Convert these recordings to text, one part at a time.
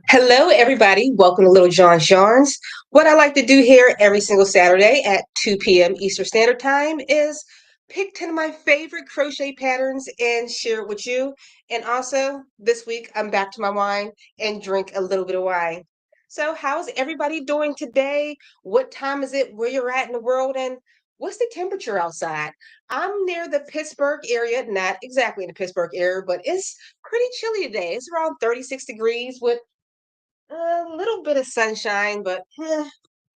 Hello, everybody. Welcome to Little John's Yarns. What I like to do here every single Saturday at 2 p.m. Eastern Standard Time is pick 10 of my favorite crochet patterns and share it with you. And also, this week, I'm back to my wine and drink a little bit of wine. So, how's everybody doing today? What time is it? Where you're at in the world? And what's the temperature outside? I'm near the Pittsburgh area, not exactly in the Pittsburgh area, but it's pretty chilly today. It's around 36 degrees with a little bit of sunshine, but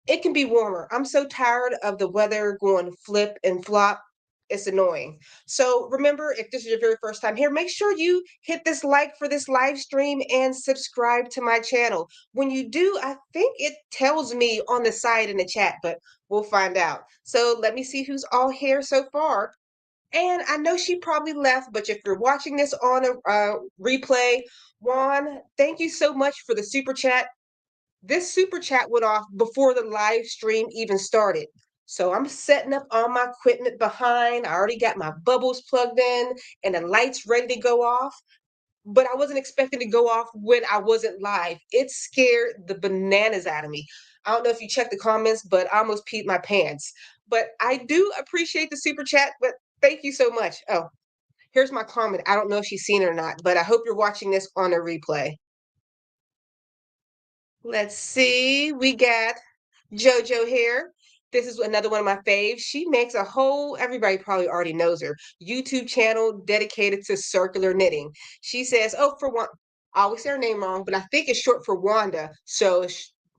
it can be warmer. I'm so tired of the weather going flip and flop. It's annoying. So remember, if this is your very first time here, make sure you hit this like for this live stream and subscribe to my channel. When you do, I think it tells me on the side in the chat, but we'll find out. So let me see who's all here so far. And I know she probably left, but if you're watching this on a replay, Juan, thank you so much for the super chat. This super chat went off before the live stream even started. So I'm setting up all my equipment behind. I already got my bubbles plugged in and the lights ready to go off. But I wasn't expecting to go off when I wasn't live. It scared the bananas out of me. I don't know if you checked the comments, but I almost peed my pants. But I do appreciate the super chat, but thank you so much. Oh, here's my comment. I don't know if she's seen it or not, but I hope you're watching this on a replay. Let's see. We got JoJo here. This is another one of my faves. She makes a whole, everybody probably already knows her, YouTube channel dedicated to circular knitting. She says, oh, for one, I always say her name wrong, but I think it's short for Wanda. So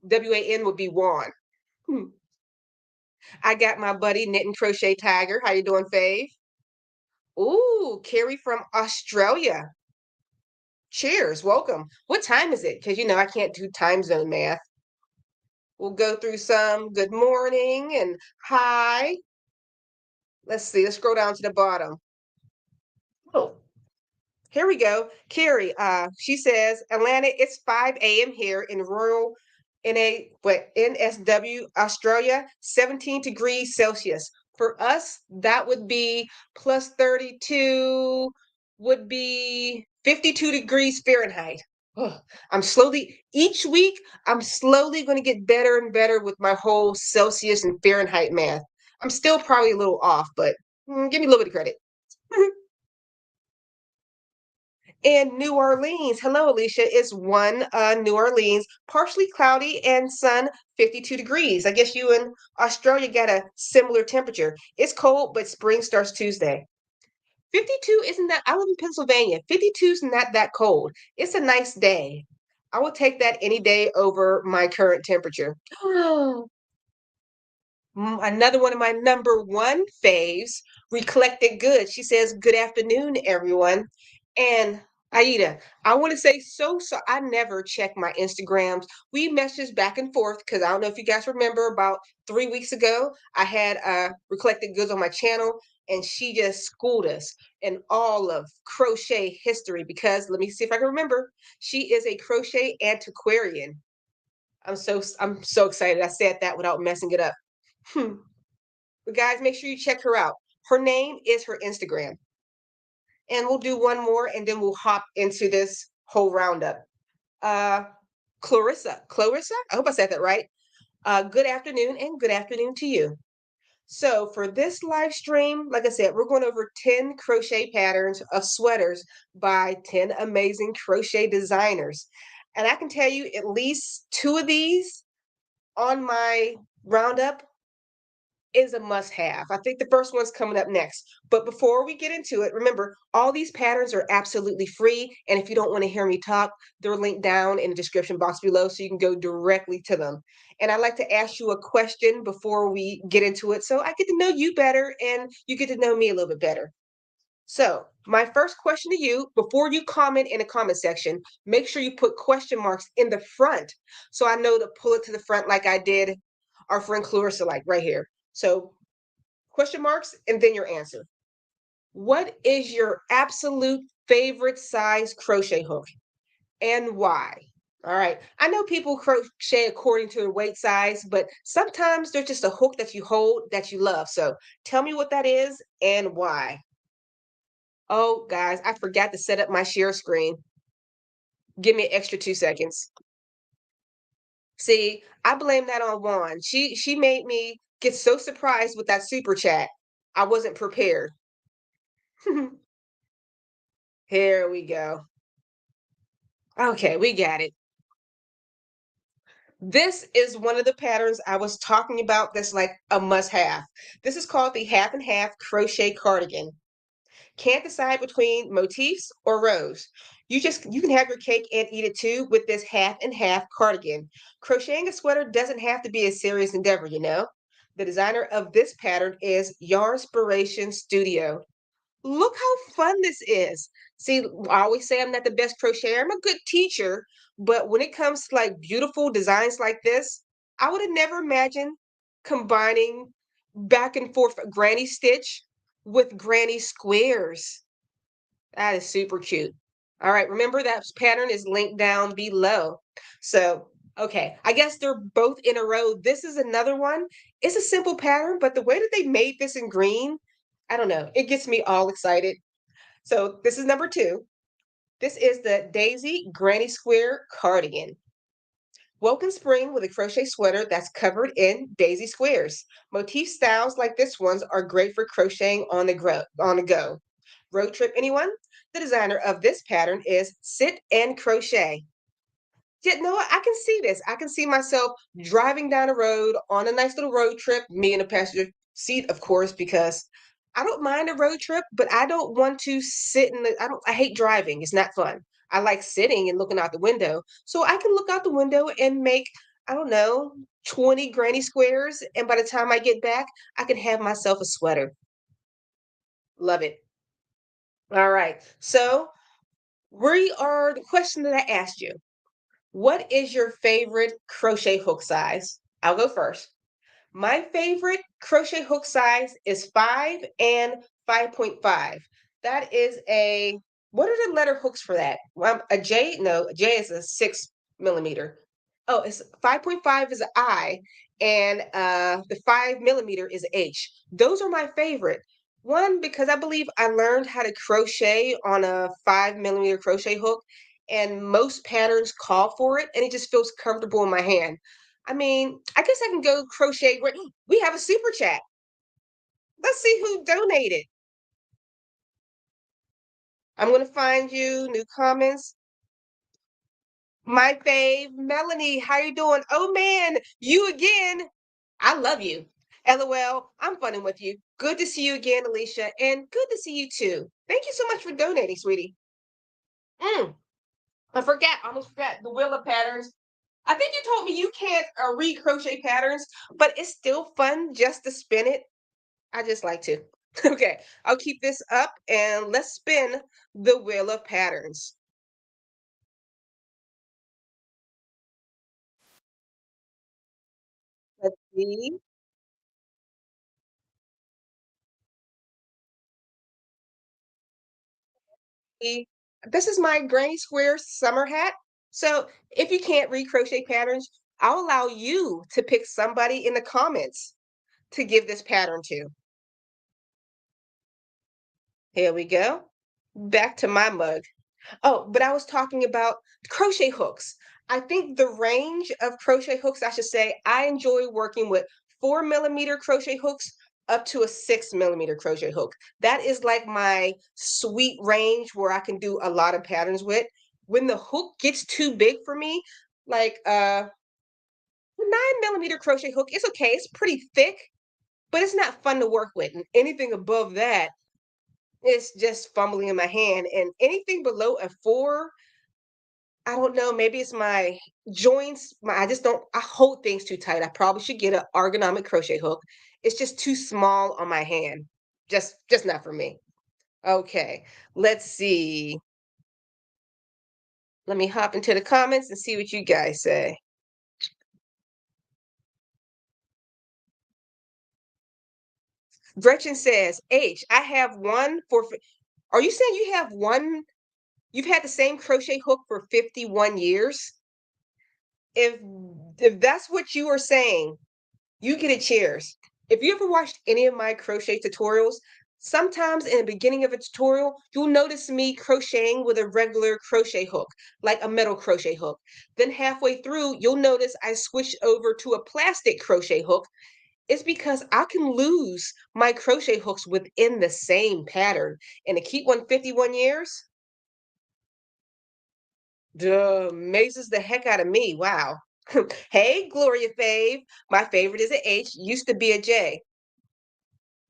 WAN would be Juan. Hmm. I got my buddy Knit and Crochet Tiger. How you doing, Fave? Ooh, Carrie from Australia. Cheers, welcome. What time is it? Because I can't do time zone math. We'll go through some good morning and hi. Let's see, let's scroll down to the bottom. Oh, here we go. Carrie, she says, Atlanta, it's 5 a.m. here in rural NSW, Australia, 17 degrees Celsius. For us, that would be plus 32, would be 52 degrees Fahrenheit. Oh, each week, I'm slowly going to get better and better with my whole Celsius and Fahrenheit math. I'm still probably a little off, but give me a little bit of credit. In New Orleans, hello, Alicia. It's one New Orleans, partially cloudy and sun, 52 degrees. I guess you in Australia got a similar temperature. It's cold, but spring starts Tuesday. 52 isn't that, I live in Pennsylvania. 52 is not that cold. It's a nice day. I will take that any day over my current temperature. Another one of my number one faves, Recollected Good. She says, good afternoon, everyone. And Aida, I want to say so I never check my Instagrams. We message back and forth because I don't know if you guys remember about 3 weeks ago, I had Recollected Goods on my channel and she just schooled us in all of crochet history because let me see if I can remember. She is a crochet antiquarian. I'm so excited. I said that without messing it up. But guys, make sure you check her out. Her name is her Instagram. And we'll do one more and then we'll hop into this whole roundup. Uh Clarissa, I hope I said that right. Good afternoon and good afternoon to you. So for this live stream, like I said, we're going over 10 crochet patterns of sweaters by 10 amazing crochet designers. And I can tell you at least two of these on my roundup is a must have. I think the first one's coming up next. But before we get into it, remember, all these patterns are absolutely free. And if you don't want to hear me talk, they're linked down in the description box below so you can go directly to them. And I'd like to ask you a question before we get into it so I get to know you better and you get to know me a little bit better. So, my first question to you, before you comment in the comment section, make sure you put question marks in the front so I know to pull it to the front like I did our friend Clarissa, like right here. So, question marks and then your answer. What is your absolute favorite size crochet hook and why? All right. I know people crochet according to their weight size, but sometimes there's just a hook that you hold that you love. So, tell me what that is and why. Oh, guys, I forgot to set up my share screen. Give me an extra 2 seconds. See, I blame that on Juan. She made me get so surprised with that super chat. I wasn't prepared. Here we go. Okay, we got it. This is one of the patterns I was talking about that's like a must have. This is called the half and half crochet cardigan. Can't decide between motifs or rows. You can have your cake and eat it too with this half and half cardigan. Crocheting a sweater doesn't have to be a serious endeavor, you know. The designer of this pattern is Yarnspiration Studio. Look how fun this is. See, I always say I'm not the best crocheter. I'm a good teacher, but when it comes to like beautiful designs like this, I would have never imagined combining back and forth granny stitch with granny squares. That is super cute. All right, remember that pattern is linked down below. So, okay, I guess they're both in a row. This is another one. It's a simple pattern, but the way that they made this in green, I don't know, it gets me all excited. So, this is number 2. This is the Daisy Granny Square Cardigan. Woken spring with a crochet sweater that's covered in daisy squares. Motif styles like this one's are great for crocheting on the go. Road trip, anyone? The designer of this pattern is Sit and Crochet. Yeah, no, I can see this. I can see myself driving down the road on a nice little road trip, me in the passenger seat, of course, because I don't mind a road trip, but I don't want to sit in the, I hate driving. It's not fun. I like sitting and looking out the window. So I can look out the window and make, I don't know, 20 granny squares. And by the time I get back, I can have myself a sweater. Love it. All right. So we are the question that I asked you. What is your favorite crochet hook size? I'll go first. My favorite crochet hook size is 5 and 5.5. That is a, what are the letter hooks for that? Well, a J? No, a J is a 6 millimeter. Oh, it's 5.5 is an I, and the 5 millimeter is a H. Those are my favorite. One, because I believe I learned how to crochet on a 5 millimeter crochet hook, and most patterns call for it, and it just feels comfortable in my hand. I mean, I guess I can go crochet. We have a super chat. Let's see who donated. I'm going to find you new comments. My fave, Melanie, how you doing? Oh man, you again. I love you. LOL, I'm funning with you. Good to see you again, Alicia, and good to see you too. Thank you so much for donating, sweetie. Mm, I forgot, almost forgot the wheel of patterns. I think you told me you can't read crochet patterns, but it's still fun just to spin it. I just like to. Okay, I'll keep this up and let's spin the wheel of patterns. Let's see. This is my Granny Square summer hat. So if you can't read crochet patterns, I'll allow you to pick somebody in the comments to give this pattern to. Here we go. Back to my mug. Oh, but I was talking about crochet hooks. I think the range of crochet hooks, I should say, I enjoy working with 4 millimeter crochet hooks up to a 6 millimeter crochet hook. That is like my sweet range where I can do a lot of patterns with. When the hook gets too big for me, like 9 millimeter crochet hook, it's okay. It's pretty thick, but it's not fun to work with. And anything above that, it's just fumbling in my hand. And anything below a 4, I don't know, maybe it's my joints. I just don't, I hold things too tight. I probably should get an ergonomic crochet hook. It's just too small on my hand. Just not for me. Okay, let's see. Let me hop into the comments and see what you guys say. Gretchen says, H, I have one for, are you saying you have one, you've had the same crochet hook for 51 years? If if that's what you are saying, you get a cheers. If you ever watched any of my crochet tutorials, Sometimes in the beginning of a tutorial, you'll notice me crocheting with a regular crochet hook, like a metal crochet hook. Then halfway through, you'll notice I switched over to a plastic crochet hook. It's because I can lose my crochet hooks within the same pattern. And to keep one 51 years, duh, amazes the heck out of me. Wow. Hey, Gloria Fave. My favorite is a H, used to be a J.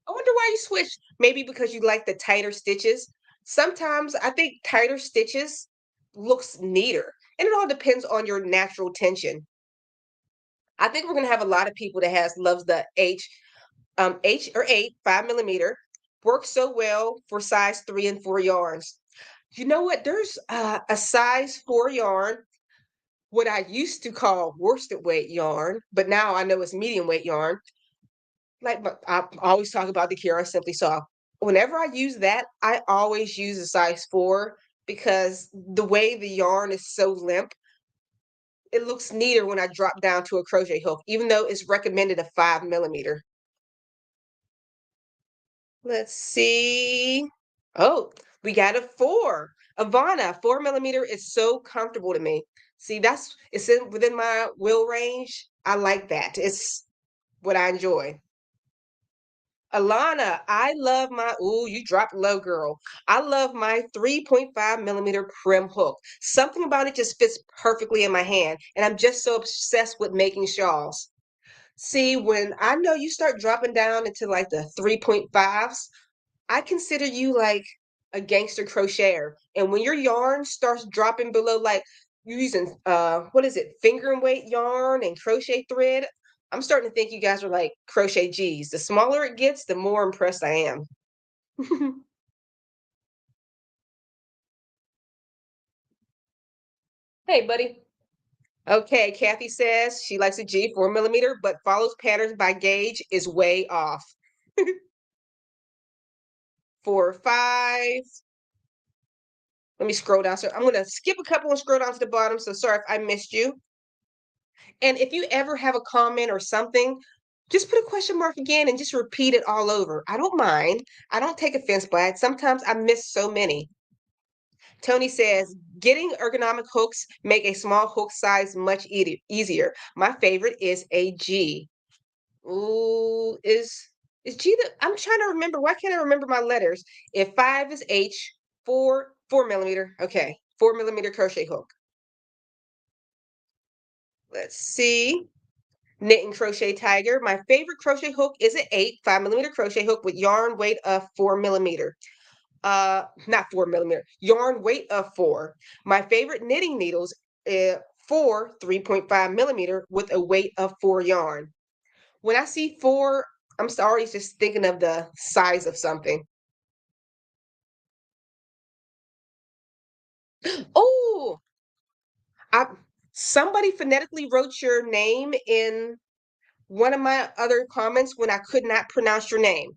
I wonder why you switched. Maybe because you like the tighter stitches. Sometimes I think tighter stitches looks neater. And it all depends on your natural tension. I think we're gonna have a lot of people that has loves the H or 8, 5 millimeter. Works so well for size 3 and 4 yarns. You know what? There's a size 4 yarn, what I used to call worsted weight yarn, but now I know it's medium weight yarn. Like, but I always talk about the Kira Simply Soft. Whenever I use that, I always use a size 4 because the way the yarn is so limp, it looks neater when I drop down to a crochet hook, even though it's recommended a 5 millimeter. Let's see. Oh, we got a 4. Ivana, 4 millimeter is so comfortable to me. See, it's within my will range. I like that. It's what I enjoy. Alana, I love ooh, you dropped low, girl. I love my 3.5 millimeter prim hook. Something about it just fits perfectly in my hand, and I'm just so obsessed with making shawls. See, when I know you start dropping down into like the 3.5s, I consider you like a gangster crocheter. And when your yarn starts dropping below, like you're using what is it, finger and weight yarn and crochet thread, I'm starting to think you guys are like crochet G's. The smaller it gets, the more impressed I am. Hey, buddy. Okay, Kathy says she likes a G, 4 millimeter, but follows patterns by gauge is way off. 4, 5. Let me scroll down. So I'm going to skip a couple and scroll down to the bottom. So sorry if I missed you. And if you ever have a comment or something, just put a question mark again and just repeat it all over. I don't mind. I don't take offense by it. Sometimes I miss so many. Tony says, getting ergonomic hooks make a small hook size much easier. My favorite is a G. Ooh, is G the I'm trying to remember. Why can't I remember my letters? If 5 is H, 4 millimeter. Okay, 4 millimeter crochet hook. Let's see. Knit and Crochet Tiger. My favorite crochet hook is an 8, 5 millimeter crochet hook with yarn weight of 4 millimeter. Not 4 millimeter, yarn weight of 4. My favorite knitting needles, for 3.5 millimeter with a weight of 4 yarn. When I see 4, I'm sorry, just thinking of the size of something. Oh, I somebody phonetically wrote your name in one of my other comments when I could not pronounce your name.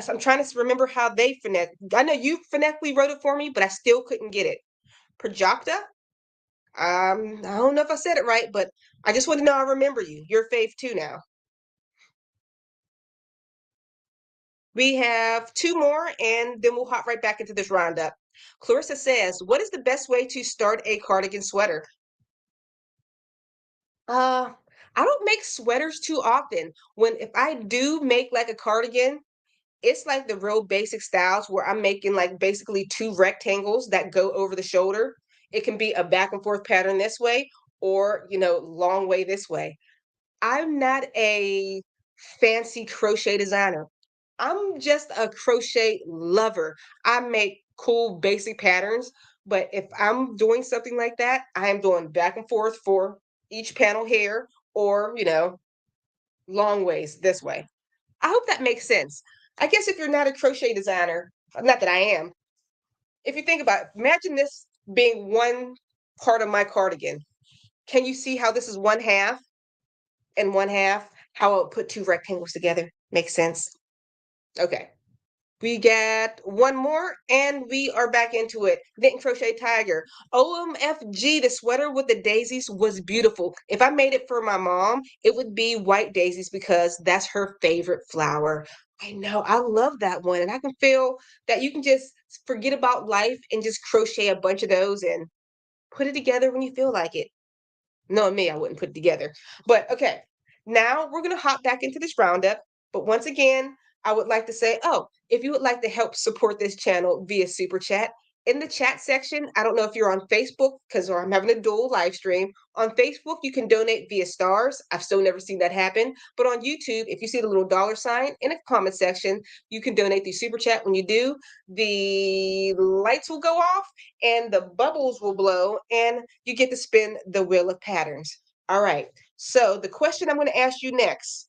I'm trying to remember how they phonetic. I know you phonetically wrote it for me, but I still couldn't get it. Prajakta? I don't know if I said it right, but I just want to know I remember you. You're fave too now. We have 2 more, and then we'll hop right back into this roundup. Clarissa says, "What is the best way to start a cardigan sweater?" Uh, I don't make sweaters too often. If I do make like a cardigan, it's like the real basic styles where I'm making like basically 2 rectangles that go over the shoulder. It can be a back and forth pattern this way or, long way this way. I'm not a fancy crochet designer. I'm just a crochet lover. I make cool basic patterns, but if I'm doing something like that, I am doing back and forth for each panel here or, long ways this way. I hope that makes sense. I guess if you're not a crochet designer, not that I am, if you think about it, imagine this being one part of my cardigan. Can you see how this is one half and one half? How I'll put 2 rectangles together. Makes sense. Okay. We got one more and we are back into it. Knit and Crochet Tiger. OMFG, the sweater with the daisies was beautiful. If I made it for my mom, it would be white daisies because that's her favorite flower. I know. I love that one. And I can feel that you can just forget about life and just crochet a bunch of those and put it together when you feel like it. Knowing me, I wouldn't put it together. But okay, now we're going to hop back into this roundup. But once again, I would like to say, oh, if you would like to help support this channel via Super Chat, in the chat section, I don't know if you're on Facebook because I'm having a dual live stream. On Facebook, you can donate via stars. I've still never seen that happen. But on YouTube, if you see the little dollar sign in the comment section, you can donate through Super Chat. When you do, the lights will go off and the bubbles will blow and you get to spin the wheel of patterns. All right. So the question I'm going to ask you next,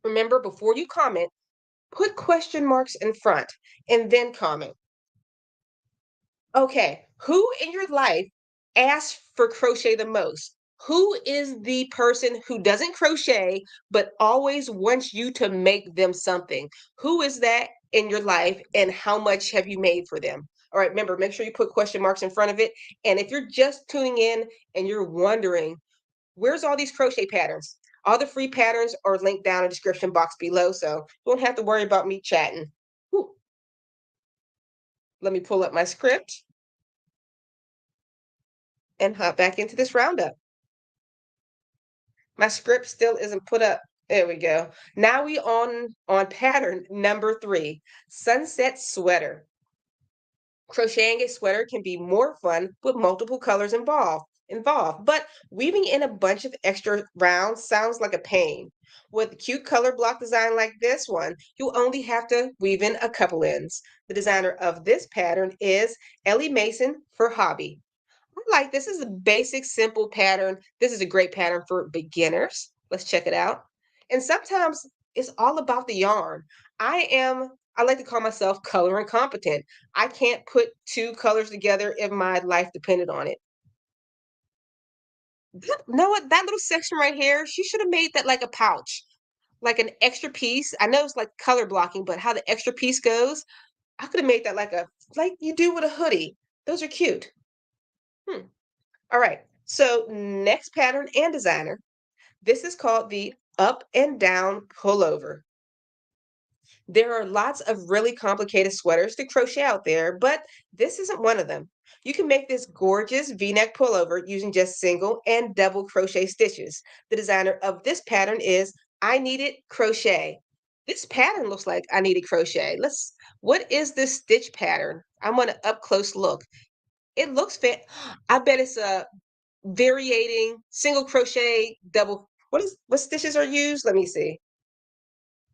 remember before you comment, put question marks in front and then comment. Okay. Who in your life asks for crochet the most? Who is the person who doesn't crochet but always wants you to make them something? Who is that in your life and how much have you made for them? All right, remember, make sure you put question marks in front of it. And if you're just tuning in and you're wondering, where's all these crochet patterns? All the free patterns are linked down in the description box below, so you don't have to worry about me chatting. Whew. Let me pull up my script and hop back into this roundup. My script still isn't put up. There we go. Now we on pattern number 3, sunset sweater. Crocheting a sweater can be more fun with multiple colors involved, but weaving in a bunch of extra rounds sounds like a pain. With a cute color block design like this one, you only have to weave in a couple ends. The designer of this pattern is Ellie Mason for Hobby. I like this. This is a basic, simple pattern. This is a great pattern for beginners. Let's check it out. And sometimes it's all about the yarn. I like to call myself color incompetent. I can't put two colors together if my life depended on it. You know what? That little section right here, she should have made that like a pouch, like an extra piece. I know it's like color blocking, but how the extra piece goes, I could have made that like you do with a hoodie. Those are cute. Hmm. All right. So next pattern and designer. This is called the up and down pullover. There are lots of really complicated sweaters to crochet out there, but this isn't one of them. You can make this gorgeous V-neck pullover using just single and double crochet stitches. The designer of this pattern is I Needed Crochet. This pattern looks like I Needed Crochet. What is this stitch pattern? I want an up close look. It looks fit. I bet it's a variating single crochet double what stitches are used, let me see.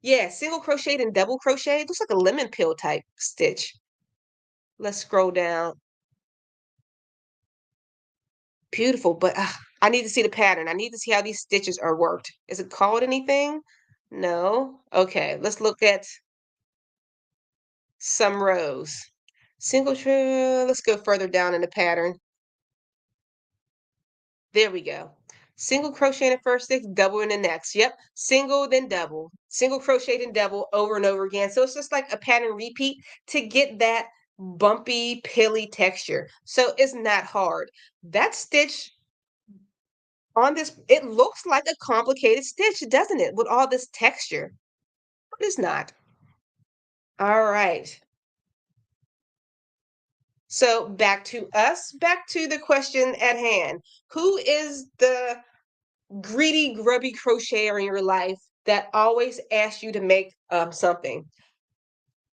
Yeah, single crocheted and double crochet. It looks like a lemon peel type stitch. Let's scroll down. Beautiful, but I need to see the pattern. I need to see how these stitches are worked. Is it called anything? No. Okay, let's look at some rows. Let's go further down in the pattern. There we go. Single crochet in the first stitch, double in the next. Yep. Single, then double. Single crochet, then double over and over again. So it's just like a pattern repeat to get that bumpy, pilly texture. So it's not hard. That stitch on this, it looks like a complicated stitch, doesn't it? With all this texture. But it's not. All right. So back to the question at hand. Who is the greedy, grubby crocheter in your life that always asks you to make something?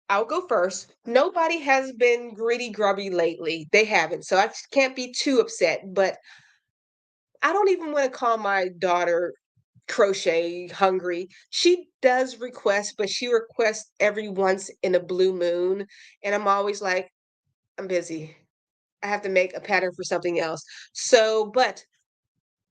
I'll go first. Nobody has been greedy, grubby lately. They haven't. So I can't be too upset. But I don't even want to call my daughter crochet hungry. She does request, but she requests every once in a blue moon. And I'm always like, I'm busy. I have to make a pattern for something else. So, but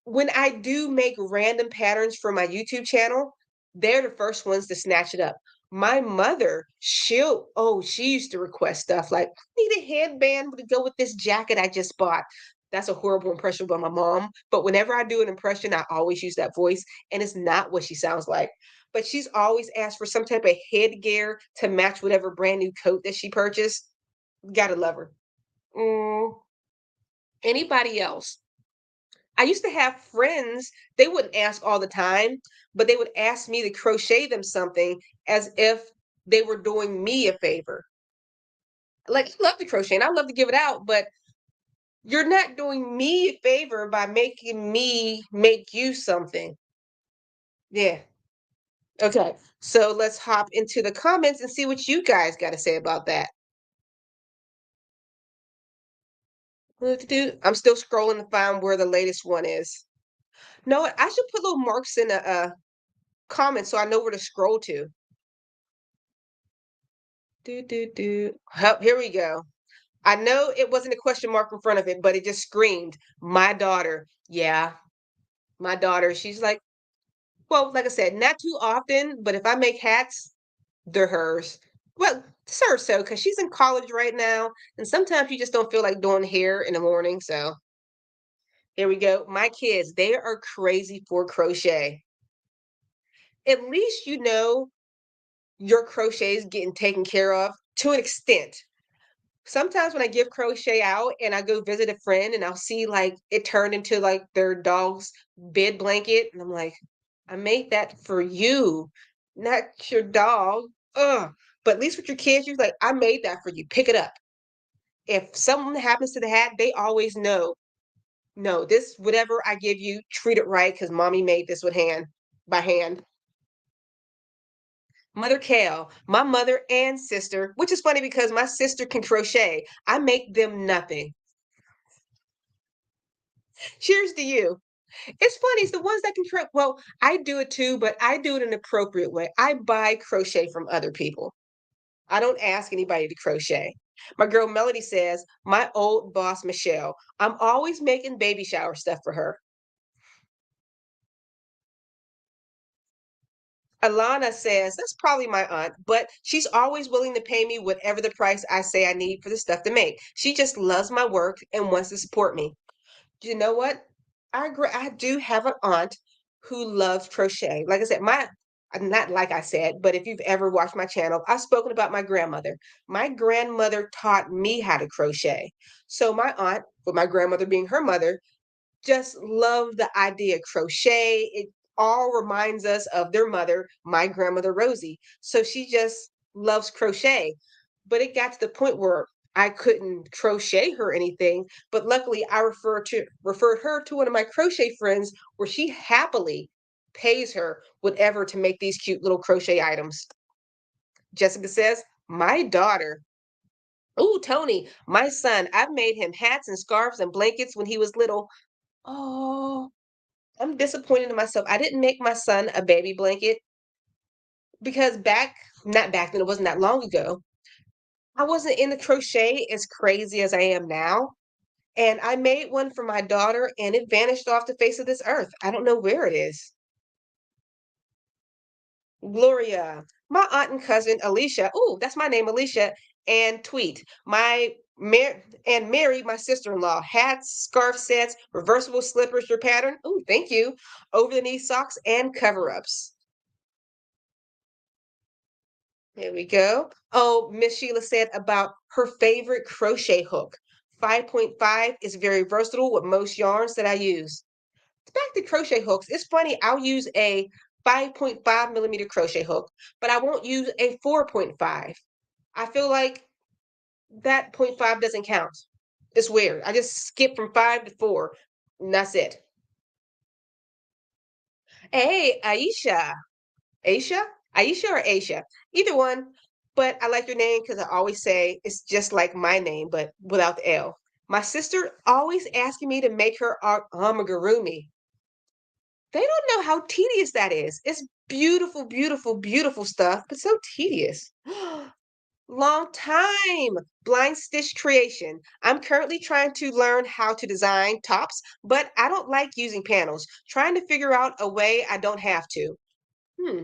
when I do make random patterns for my YouTube channel, they're the first ones to snatch it up. My mother, she used to request stuff like, I need a headband to go with this jacket I just bought. That's a horrible impression by my mom. But whenever I do an impression, I always use that voice, and it's not what she sounds like. But she's always asked for some type of headgear to match whatever brand new coat that she purchased. Gotta love her. Mm, anybody else? I used to have friends, they wouldn't ask all the time, but they would ask me to crochet them something as if they were doing me a favor. Like, I love to crochet and I love to give it out, but you're not doing me a favor by making me make you something. Yeah. Okay. So let's hop into the comments and see what you guys got to say about that. What to do? I'm still scrolling to find where the latest one is. No, I should put little marks in the comments so I know where to scroll to. Here we go. I know it wasn't a question mark in front of it, but it just screamed, my daughter. Yeah, my daughter. She's like, well, like I said, not too often, but if I make hats, they're hers. Well, sir, so because she's in college right now, and sometimes you just don't feel like doing hair in the morning. So here we go. My kids, they are crazy for crochet. At least you know your crochet is getting taken care of to an extent. Sometimes when I give crochet out and I go visit a friend and I'll see like it turned into like their dog's bed blanket, and I'm like, I made that for you, not your dog. Ugh. But at least with your kids, you're like, I made that for you. Pick it up. If something happens to the hat, they always know. No, this whatever I give you, treat it right because mommy made this with hand by hand. Mother Kale, my mother and sister, which is funny because my sister can crochet. I make them nothing. Cheers to you. It's funny, it's the ones that can well, I do it too, but I do it in an appropriate way. I buy crochet from other people. I don't ask anybody to crochet. My girl Melody says, my old boss Michelle, I'm always making baby shower stuff for her. Alana says, that's probably my aunt, but she's always willing to pay me whatever the price I say I need for the stuff to make. She just loves my work and wants to support me. You know what? I agree. I do have an aunt who loves crochet. Like I said, not like I said, but if you've ever watched my channel, I've spoken about my grandmother. My grandmother taught me how to crochet. So my aunt, with my grandmother being her mother, just love the idea of crochet. It all reminds us of their mother, my grandmother Rosie. So she just loves crochet. But it got to the point where I couldn't crochet her anything. But luckily I referred her to one of my crochet friends where she happily pays her whatever to make these cute little crochet items. Jessica says, my daughter. Oh, Tony, my son, I've made him hats and scarves and blankets when he was little. Oh, I'm disappointed in myself. I didn't make my son a baby blanket because not back then, it wasn't that long ago. I wasn't into crochet as crazy as I am now. And I made one for my daughter and it vanished off the face of this earth. I don't know where it is. Gloria, my aunt and cousin Alicia. Oh, that's my name, Alicia. And Tweet, and Mary, my sister-in-law. Hats, scarf sets, reversible slippers, your pattern. Oh, thank you. Over the knee socks and cover-ups. There we go. Oh, Miss Sheila said about her favorite crochet hook. 5.5 is very versatile with most yarns that I use. Back to crochet hooks. It's funny, I'll use a 5.5 millimeter crochet hook, but I won't use a 4.5. I feel like that 0.5 doesn't count. It's weird. I just skip from 5 to 4, and that's it. Hey, Aisha. Aisha? Aisha or Aisha? Either one. But I like your name because I always say it's just like my name, but without the L. My sister always asking me to make her amigurumi. They don't know how tedious that is. It's beautiful, beautiful, beautiful stuff, but so tedious. Long time. Blind stitch creation. I'm currently trying to learn how to design tops, but I don't like using panels. Trying to figure out a way I don't have to. Hmm.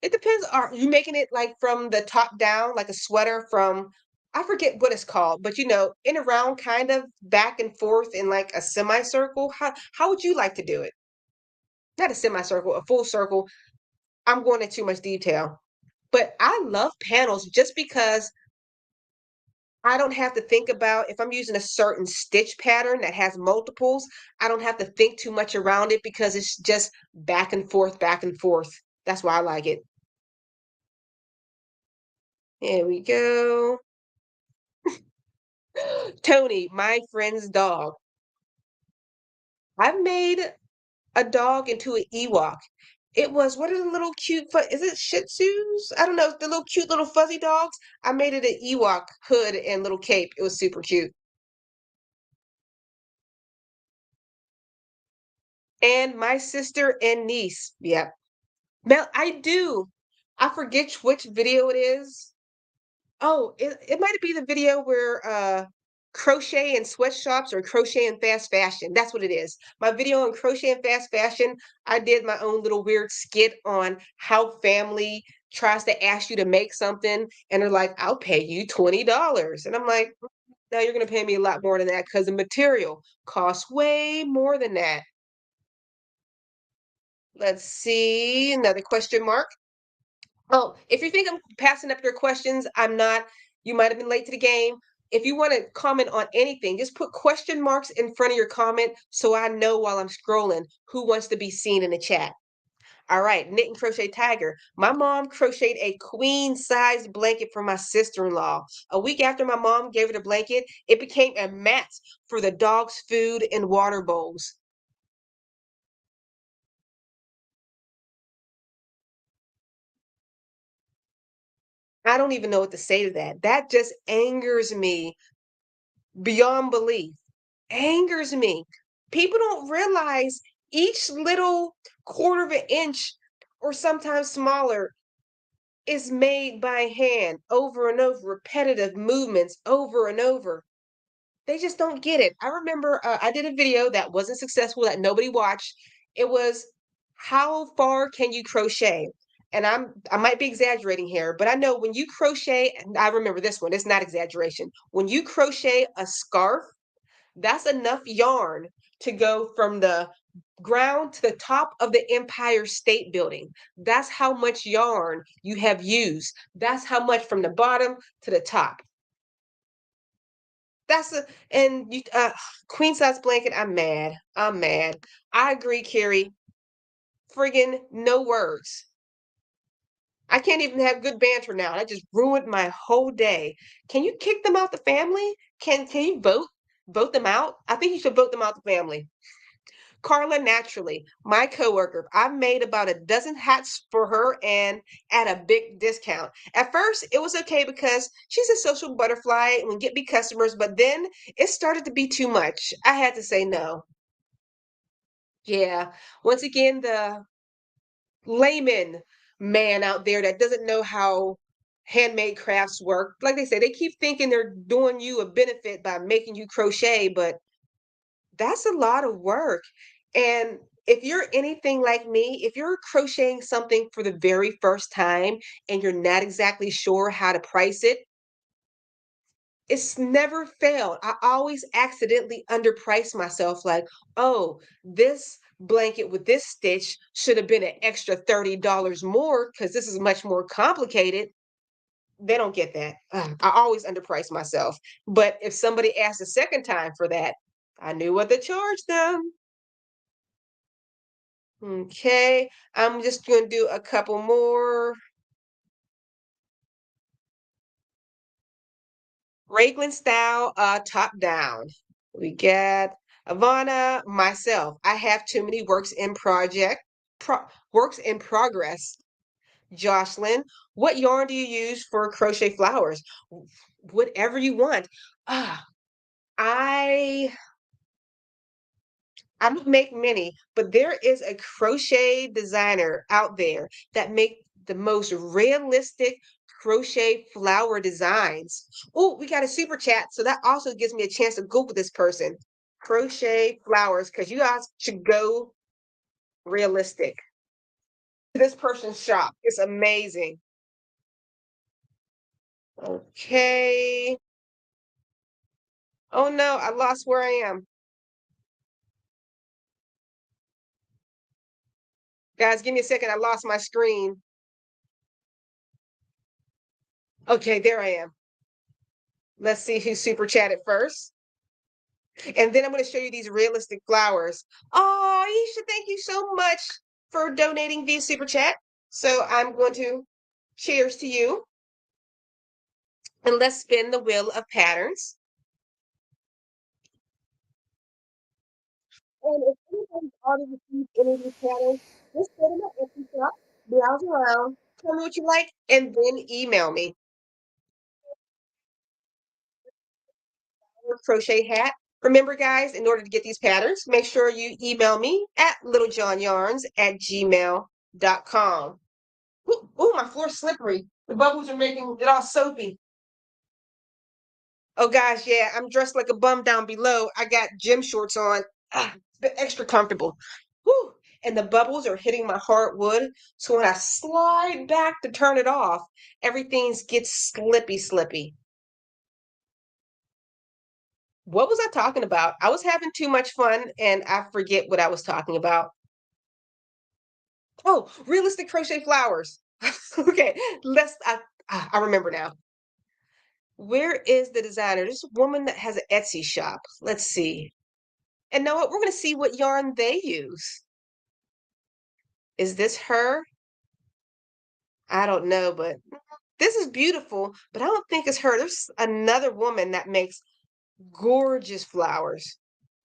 It depends. Are you making it like from the top down, like a sweater from, I forget what it's called, but in a round kind of back and forth in like a semicircle? How would you like to do it? Not a semicircle, a full circle. I'm going into too much detail. But I love panels just because I don't have to think about if I'm using a certain stitch pattern that has multiples, I don't have to think too much around it because it's just back and forth, back and forth. That's why I like it. Here we go. Tony, my friend's dog. I've made a dog into an Ewok. It was what are the little cute is it Shih Tzus? I don't know, the little cute little fuzzy dogs. I made it an Ewok hood and little cape. It was super cute. And my sister and niece. Yep. Mel, I do. I forget which video it is. Oh, it might be the video where crochet in sweatshops or crochet in fast fashion. That's what it is. My video on crochet in fast fashion, I did my own little weird skit on how family tries to ask you to make something and they're like, I'll pay you $20. And I'm like, now you're gonna pay me a lot more than that because the material costs way more than that. Let's see, another question mark. Oh, if you think I'm passing up your questions, I'm not. You might have been late to the game. If you want to comment on anything, just put question marks in front of your comment so I know while I'm scrolling who wants to be seen in the chat. All right, knit and crochet tiger. My mom crocheted a queen size blanket for my sister-in-law. A week after my mom gave her the blanket, it became a mat for the dog's food and water bowls. I don't even know what to say to that. That just angers me beyond belief. Angers me. People don't realize each little quarter of an inch or sometimes smaller is made by hand over and over, repetitive movements over and over. They just don't get it. I remember I did a video that wasn't successful that nobody watched. It was how far can you crochet? And I might be exaggerating here, but I know when you crochet, and I remember this one, it's not exaggeration. When you crochet a scarf, that's enough yarn to go from the ground to the top of the Empire State Building. That's how much yarn you have used. That's how much from the bottom to the top. That's a and you queen size blanket. I'm mad. I'm mad. I agree, Carrie. Friggin' no words. I can't even have good banter now. I just ruined my whole day. Can you kick them out the family? Can you vote them out? I think you should vote them out the family. Carla Naturally, my coworker. I've made about a dozen hats for her and at a big discount. At first, it was okay because she's a social butterfly and we get big customers, but then it started to be too much. I had to say no. Yeah. Once again, the layman man out there that doesn't know how handmade crafts work. Like they say, they keep thinking they're doing you a benefit by making you crochet, but that's a lot of work. And if you're anything like me, if you're crocheting something for the very first time and you're not exactly sure how to price it, it's never failed. I always accidentally underprice myself, like, oh, this blanket with this stitch should have been an extra $30 more because this is much more complicated. They don't get that. I always underprice myself. But if somebody asked a second time for that, I knew what to charge them. Okay, I'm just gonna do a couple more. Raglan style, top down. We got Ivana, myself. I have too many works in progress. Jocelyn, what yarn do you use for crochet flowers? Whatever you want. Ah, I I don't make many, but there is a crochet designer out there that make the most realistic crochet flower designs. Oh, we got a super chat, so that also gives me a chance to Google this person. Crochet flowers, because you guys should go realistic to this person's shop. It's amazing. Okay. Oh no, I lost where I am. Guys, give me a second. I lost my screen. Okay, there I am. Let's see who super chatted first. And then I'm going to show you these realistic flowers. Oh, Aisha, thank you so much for donating via super chat. So I'm going to cheers to you. And let's spin the wheel of patterns. And if anybody's already received any of these patterns, just go to my Etsy shop, browse around, tell me what you like, and then email me. Crochet hat. Remember, guys, in order to get these patterns, make sure you email me at littlejohnyarns@gmail.com. Ooh, my floor's slippery. The bubbles are making it all soapy. Oh gosh, yeah, I'm dressed like a bum down below. I got gym shorts on. It's a bit extra comfortable. Whew. And the bubbles are hitting my hardwood. So when I slide back to turn it off, everything gets slippy. What was I talking about? I was having too much fun and I forget what I was talking about. Oh, realistic crochet flowers. Okay, I remember now. Where is the designer? This woman that has an Etsy shop. Let's see. And know what? We're going to see what yarn they use. Is this her? I don't know, but this is beautiful, but I don't think it's her. There's another woman that makes gorgeous flowers.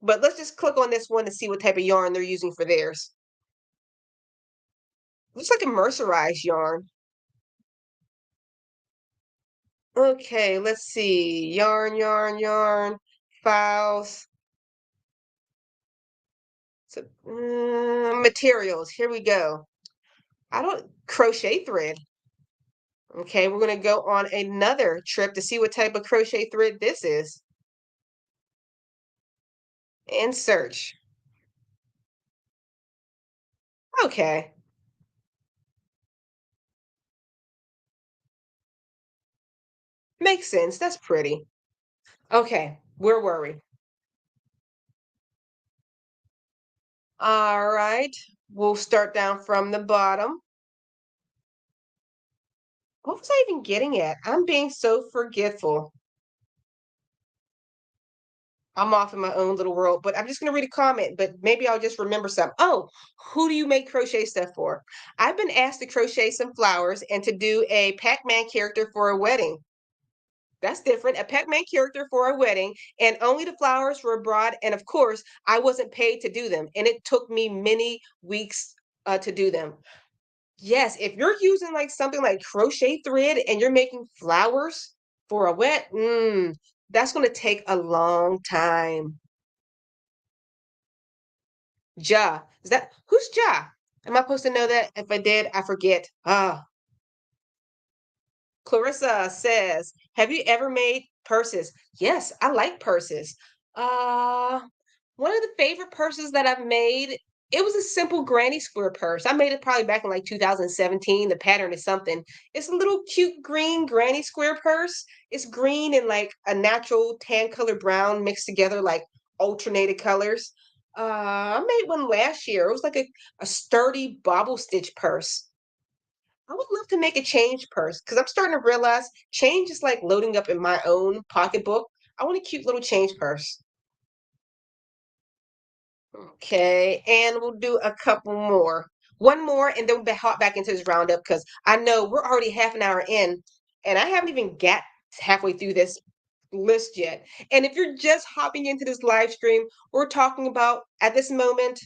But let's just click on this one to see what type of yarn they're using for theirs. Looks like a mercerized yarn. Okay, let's see. Yarn, files. So, materials. Here we go. I don't crochet thread. Okay, we're going to go on another trip to see what type of crochet thread this is. And search. Okay, makes sense. That's pretty. Okay, where were we? All right, we'll start down from the bottom. What was I even getting at? I'm being so forgetful. I'm off in my own little world, but I'm just going to read a comment, but maybe I'll just remember some. Oh, who do you make crochet stuff for? I've been asked to crochet some flowers and to do a Pac-Man character for a wedding. That's different. A Pac-Man character for a wedding, and only the flowers were brought. And of course, I wasn't paid to do them, and it took me many weeks to do them. Yes, if you're using like something like crochet thread and you're making flowers for a that's going to take a long time. Ja, is that who's Ja? Am I supposed to know that? If I did, I forget. Ah, Clarissa says, "Have you ever made purses?" Yes, I like purses. Uh, one of the favorite purses that I've made, it was a simple granny square purse. I made it probably back in like 2017. The pattern is something. It's a little cute green granny square purse. It's green and like a natural tan color brown mixed together, like alternated colors. I made one last year. It was like a sturdy bobble stitch purse. I would love to make a change purse because I'm starting to realize change is like loading up in my own pocketbook. I want a cute little change purse. Okay, and we'll do a couple more. One more, and then we'll hop back into this roundup because I know we're already half an hour in, and I haven't even got halfway through this list yet. And if you're just hopping into this live stream, we're talking about at this moment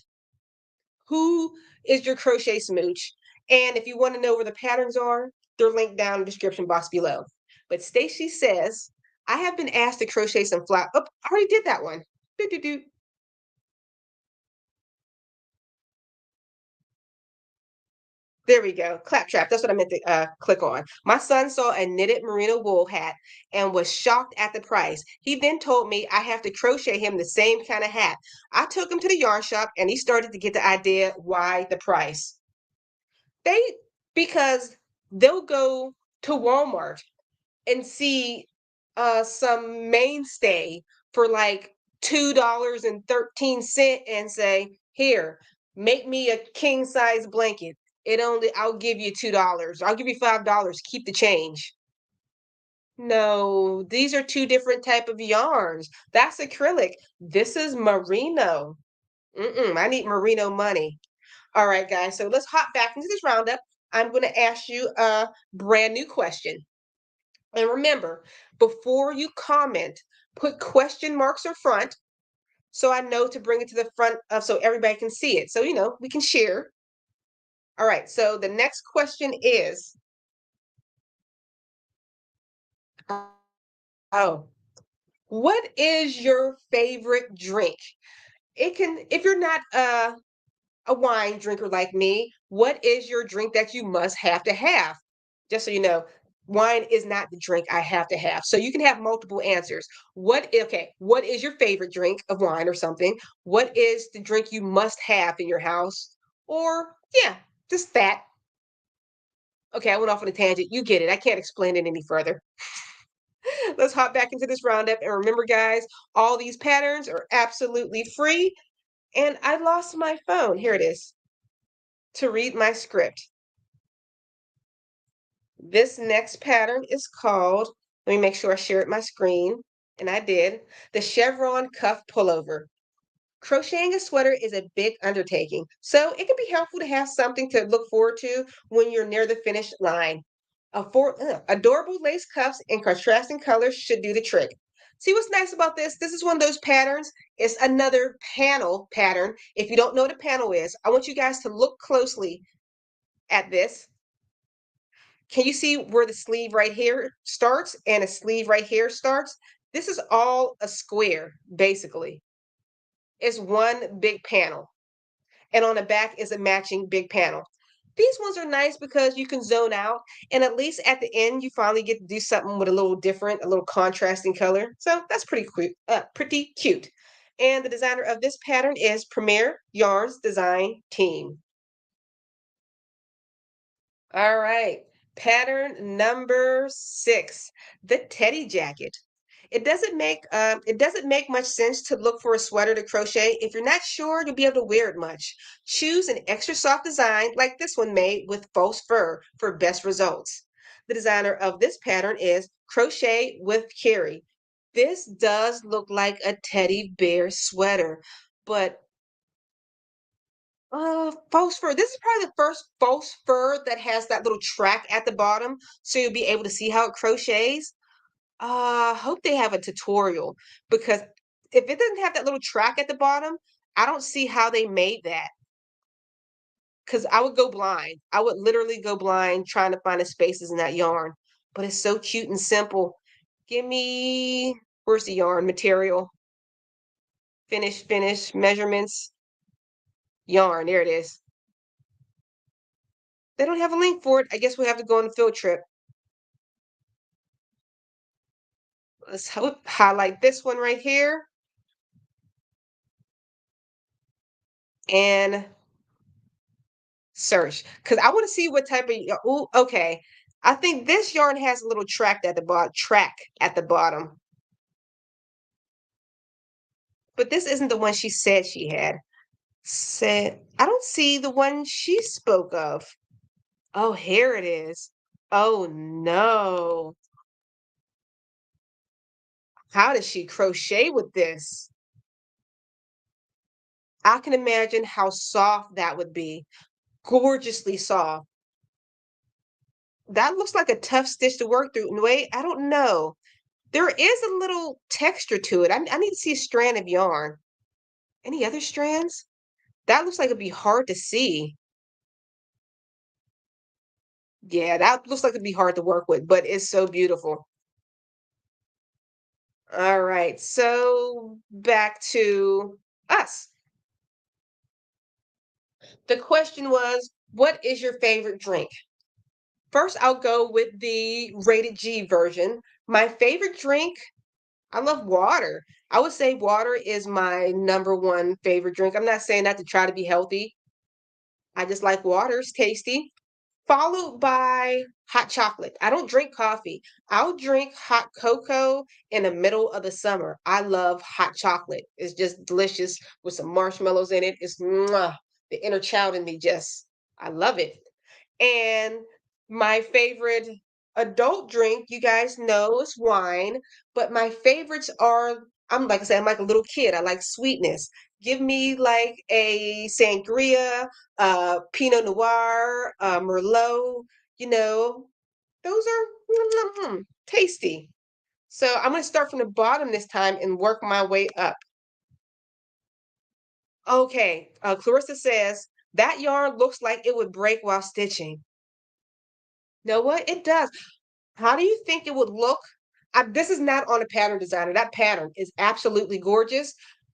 who is your crochet smooch. And if you want to know where the patterns are, they're linked down in the description box below. But Stacy says, I have been asked to crochet some flowers. Oh, I already did that one. Do, do, do. There we go. Claptrap. That's what I meant to click on. My son saw a knitted merino wool hat and was shocked at the price. He then told me I have to crochet him the same kind of hat. I took him to the yarn shop and he started to get the idea why the price. They because they'll go to Walmart and see some mainstay for like $2.13 and say, here, make me a king size blanket. I'll give you $2. I'll give you $5. Keep the change. No, these are two different type of yarns. That's acrylic. This is merino. I need merino money. All right, guys. So let's hop back into this roundup. I'm going to ask you a brand new question. And remember, before you comment, put question marks in front so I know to bring it to the front of so everybody can see it. So, we can share. All right. So the next question is, oh, what is your favorite drink? It can, if you're not a wine drinker like me, what is your drink that you must have to have? Just so you know, wine is not the drink I have to have. So you can have multiple answers. What is your favorite drink of wine or something? What is the drink you must have in your house? Or yeah, just that. Okay, I went off on a tangent. You get it. I can't explain it any further. Let's hop back into this roundup. And remember, guys, all these patterns are absolutely free. And I lost my phone. Here it is to read my script. This next pattern is called, let me make sure I shared my screen, and I did, the chevron cuff pullover. Crocheting a sweater is a big undertaking, so it can be helpful to have something to look forward to when you're near the finish line. Adorable lace cuffs in contrasting colors should do the trick. See what's nice about this? This is one of those patterns. It's another panel pattern. If you don't know what a panel is, I want you guys to look closely at this. Can you see where the sleeve right here starts and a sleeve right here starts? This is all a square, basically. It's one big panel. And on the back is a matching big panel. These ones are nice because you can zone out, and at least at the end, you finally get to do something with a little different, a little contrasting color. So that's pretty cute. Pretty cute. And the designer of this pattern is Premier Yarns Design Team. All right. Pattern number 6, the teddy jacket. It doesn't make much sense to look for a sweater to crochet if you're not sure you'll be able to wear it much. Choose an extra soft design like this one made with faux fur for best results. The designer of this pattern is Crochet with Carrie. This does look like a teddy bear sweater, but faux fur. This is probably the first faux fur that has that little track at the bottom, so you'll be able to see how it crochets. Hope they have a tutorial because if it doesn't have that little track at the bottom, I don't see how they made that. Because I would go blind. I would literally go blind trying to find the spaces in that yarn. But it's so cute and simple. Give me, where's the yarn material? Finish, measurements, yarn. There it is. They don't have a link for it. I guess we have to go on a field trip. Let's highlight this one right here and search because I want to see what type of oh, okay. I think this yarn has a little track at the bottom, but this isn't the one she said she had. Said I don't see the one she spoke of. Oh, here it is. Oh no. How does she crochet with this? I can imagine how soft that would be. Gorgeously soft. That looks like a tough stitch to work through. Wait, I don't know. There is a little texture to it. I need to see a strand of yarn. Any other strands? That looks like it'd be hard to see. Yeah, that looks like it'd be hard to work with, but it's so beautiful. All right, so back to us. The question was, what is your favorite drink? First, I'll go with the rated G version. My favorite drink, I love water. I would say water is my number one favorite drink. I'm not saying that to try to be healthy. I just like water. It's tasty. Followed by hot chocolate. I don't drink coffee. I'll drink hot cocoa in the middle of the summer. I love hot chocolate. It's just delicious with some marshmallows in it. It's mwah, the inner child in me just, I love it. And my favorite Adult drink, you guys know, is wine, but my favorites are, I'm like I said, I'm like a little kid. I like sweetness. Give me like a sangria, Pinot Noir, Merlot, you know, those are tasty. So I'm going to start from the bottom this time and work my way up. Okay, Clarissa says, that yarn looks like it would break while stitching. Know what? It does. How do you think it would look? This is not on a pattern designer. That pattern is absolutely gorgeous.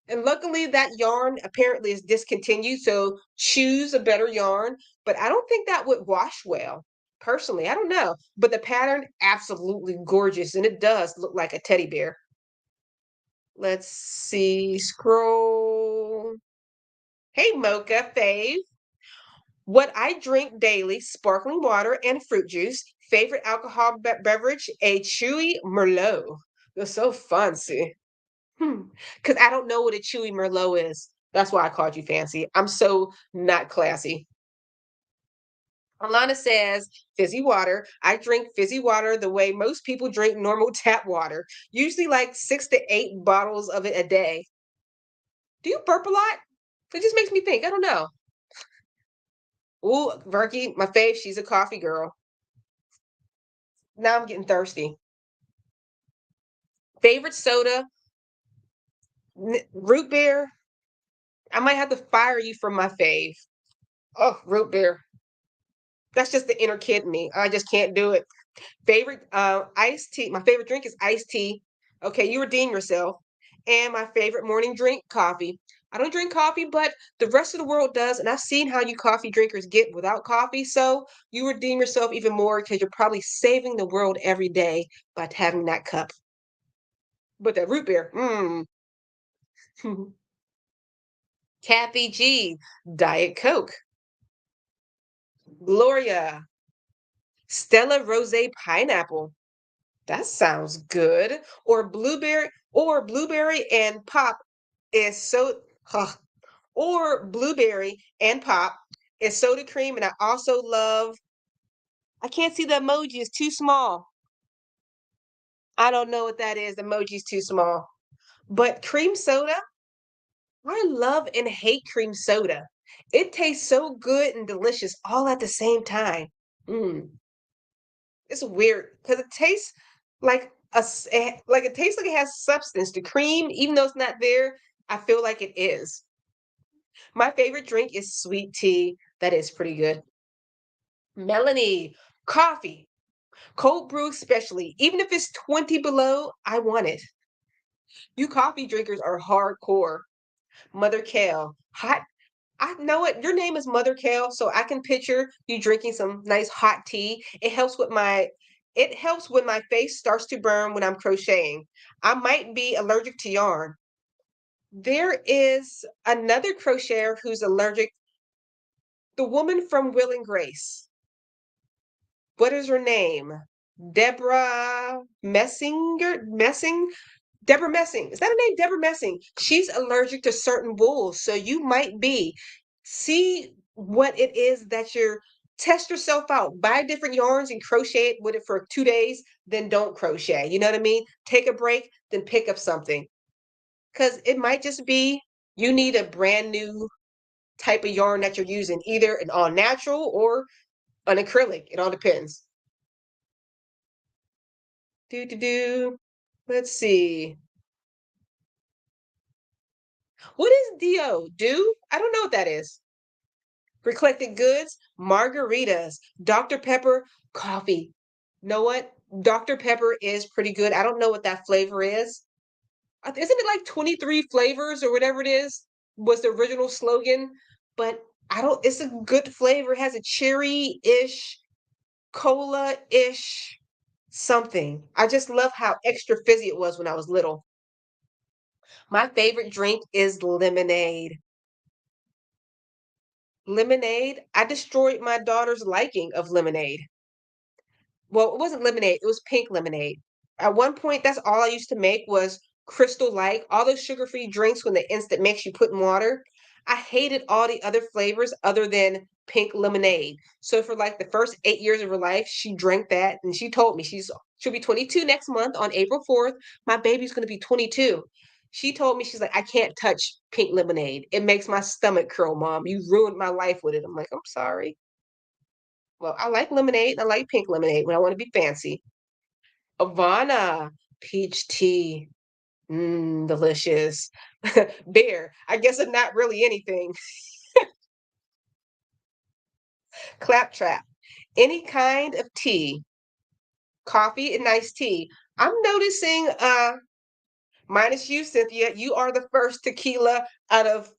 And luckily, that yarn apparently is discontinued. So choose a better yarn. But I don't think that would wash well. Personally, I don't know. But the pattern, absolutely gorgeous. And it does look like a teddy bear. Let's see. Scroll. Hey, Mocha Fave. What I drink daily, sparkling water and fruit juice. Favorite alcohol beverage, a chewy Merlot. You're so fancy. Because I don't know what a chewy Merlot is. That's why I called you fancy. I'm so not classy. Alana says, fizzy water. I drink fizzy water the way most people drink normal tap water, usually like 6 to 8 bottles of it a day. Do you burp a lot? It just makes me think. I don't know. Ooh, Verky, my fave, she's a coffee girl. Now I'm getting thirsty. Favorite soda, root beer. I might have to fire you from my fave. Oh, root beer. That's just the inner kid in me. I just can't do it. Favorite iced tea. My favorite drink is iced tea. Okay, you redeem yourself. And my favorite morning drink, coffee. I don't drink coffee, but the rest of the world does. And I've seen how you coffee drinkers get without coffee. So you redeem yourself even more because you're probably saving the world every day by having that cup. But that root beer, Kathy G, Diet Coke. Gloria, Stella Rose Pineapple. That sounds good. Or blueberry and pop is so or blueberry and pop is soda cream. And I also love, I can't see the emoji, it's too small. I don't know what that is. The emoji's too small. But cream soda, I love and hate cream soda. It tastes so good and delicious all at the same time. Mm. It's weird because it tastes like like it tastes like it has substance. The cream, even though it's not there, I feel like it is. My favorite drink is sweet tea. That is pretty good. Melanie, coffee, cold brew especially. Even if it's 20 below, I want it. You coffee drinkers are hardcore. Mother Kale, hot. I know it. Your name is Mother Kale, so I can picture you drinking some nice hot tea. It helps when my face starts to burn when I'm crocheting. I might be allergic to yarn. There is another crocheter who's allergic, the woman from Will and Grace. What is her name? Deborah Messing? Deborah Messing. Is that her name? Deborah Messing. She's allergic to certain wools. So you might be. See what it is that you're, test yourself out. Buy different yarns and crochet it with it for 2 days, then don't crochet. You know what I mean? Take a break, then pick up something. Because it might just be you need a brand new type of yarn that you're using, either an all natural or an acrylic. It all depends. Do. Let's see. What is DO? Do? I don't know what that is. Recollected goods, margaritas, Dr. Pepper, coffee. Know what? Dr. Pepper is pretty good. I don't know what that flavor is. Isn't it like 23 flavors or whatever it is? Was the original slogan, but I don't, it's a good flavor. It has a cherry-ish, cola-ish something. I just love how extra fizzy it was when I was little. My favorite drink is lemonade. Lemonade, I destroyed my daughter's liking of lemonade. Well, it wasn't lemonade, it was pink lemonade. At one point, that's all I used to make was Crystal Light, all those sugar-free drinks when the instant mix you put in water. I hated all the other flavors other than pink lemonade. So for like the first 8 years of her life, she drank that, and she told me she'll be 22 next month on April 4th. My baby's going to be 22. She told me, she's like, I can't touch pink lemonade. It makes my stomach curl, Mom. You ruined my life with it. I'm like, I'm sorry. Well, I like lemonade. I like pink lemonade when I want to be fancy. Ivana, peach tea. Delicious. Bear, I guess it's not really anything. Claptrap, any kind of tea, coffee and iced tea. I'm noticing, minus you, Cynthia, you are the first tequila out of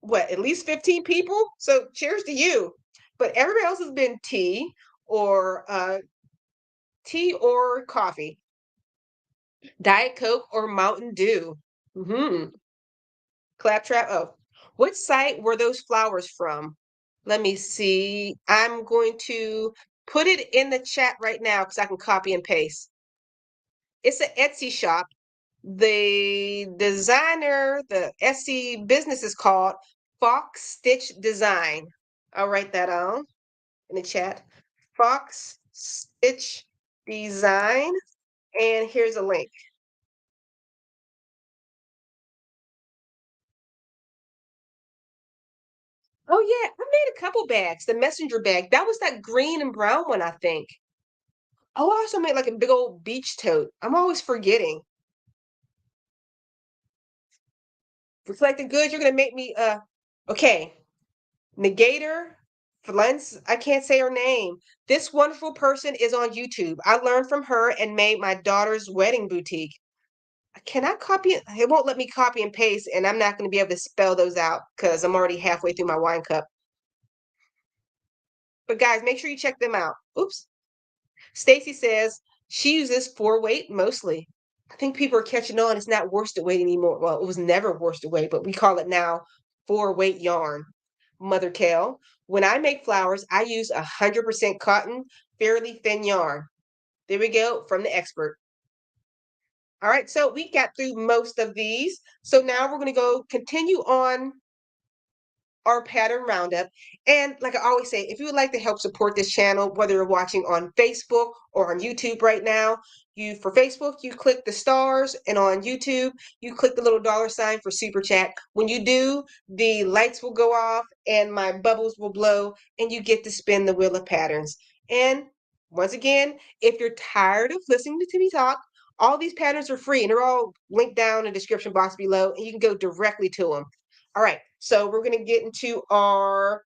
what, at least 15 people? So cheers to you. But everybody else has been tea or coffee, Diet Coke or Mountain Dew. Hmm. Claptrap. Oh, what site were those flowers from? Let me see. I'm going to put it in the chat right now because I can copy and paste. It's an Etsy shop. The designer, the Etsy business is called Fox Stitch Design. I'll write that on in the chat. Fox Stitch Design. And here's a link. Oh yeah, I made a couple bags. The messenger bag. That was that green and brown one, I think. Oh, I also made like a big old beach tote. I'm always forgetting. Reflected goods, you're gonna make me okay. Negator, Flens, I can't say her name. This wonderful person is on YouTube. I learned from her and made my daughter's wedding boutique. Can I copy it? It won't let me copy and paste, and I'm not going to be able to spell those out because I'm already halfway through my wine cup. But guys, make sure you check them out. Oops. Stacy says she uses 4-weight mostly. I think people are catching on. It's not worsted weight anymore. Well, it was never worsted weight, but we call it now 4-weight yarn. Mother Kale, when I make flowers, I use 100% cotton, fairly thin yarn. There we go from the expert. All right, so we got through most of these. So now we're going to go continue on our pattern roundup. And like I always say, if you would like to help support this channel, whether you're watching on Facebook or on YouTube right now, for Facebook, you click the stars, and on YouTube, you click the little $ for super chat. When you do, the lights will go off and my bubbles will blow, and you get to spin the wheel of patterns. And once again, if you're tired of listening to me talk, all these patterns are free and they're all linked down in the description box below, and you can go directly to them. All right, so we're going to get into our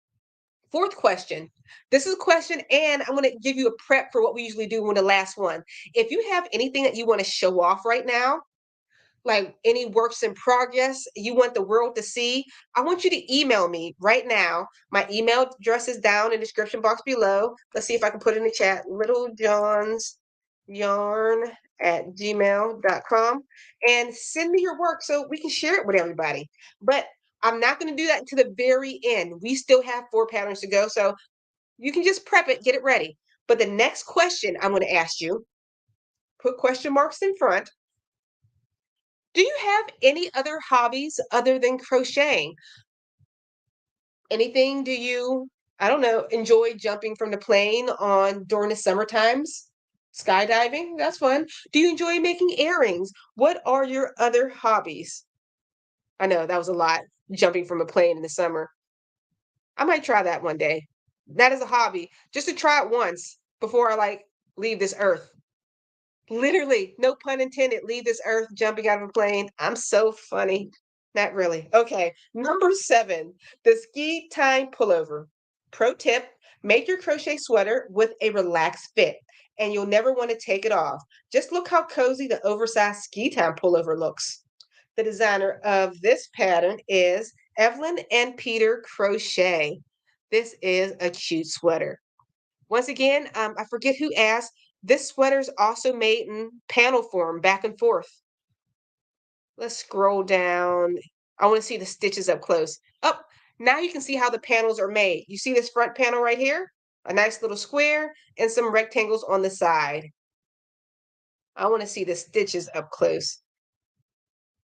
fourth question. This is a question, and I'm going to give you a prep for what we usually do with the last one. If you have anything that you want to show off right now, like any works in progress you want the world to see, I want you to email me right now. My email address is down in the description box below. Let's see if I can put it in the chat. littlejohnsyarn@gmail.com, and send me your work so we can share it with everybody. But I'm not going to do that until the very end. We still have 4 patterns to go, so you can just prep it, get it ready. But the next question I'm going to ask you, put question marks in front. Do you have any other hobbies other than crocheting? Anything do you, I don't know, enjoy jumping from the plane on during the summer times? Skydiving, that's fun. Do you enjoy making earrings? What are your other hobbies? I know that was a lot, jumping from a plane in the summer. I might try that one day. That is a hobby, just to try it once before I like leave this earth. Literally, no pun intended, leave this earth jumping out of a plane. I'm so funny. Not really. Okay, number 7, the ski time pullover. Pro tip, make your crochet sweater with a relaxed fit, and you'll never want to take it off. Just look how cozy the oversized ski time pullover looks. The designer of this pattern is Evelyn and Peter Crochet. This is a cute sweater. Once again, I forget who asked. This sweater is also made in panel form, back and forth. Let's scroll down. I want to see the stitches up close. Oh, now you can see how the panels are made. You see this front panel right here? A nice little square and some rectangles on the side. I want to see the stitches up close.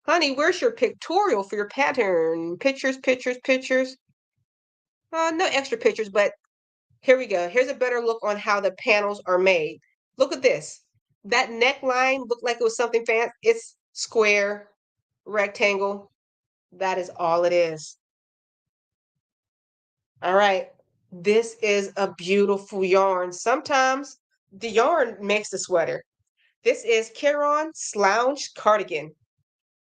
Honey, where's your pictorial for your pattern? Pictures, pictures, pictures. No extra pictures, but here we go. Here's a better look on how the panels are made. Look at this. That neckline looked like it was something fancy. It's square, rectangle. That is all it is. All right. This is a beautiful yarn. Sometimes the yarn makes the sweater. This is Caron Slouch Cardigan.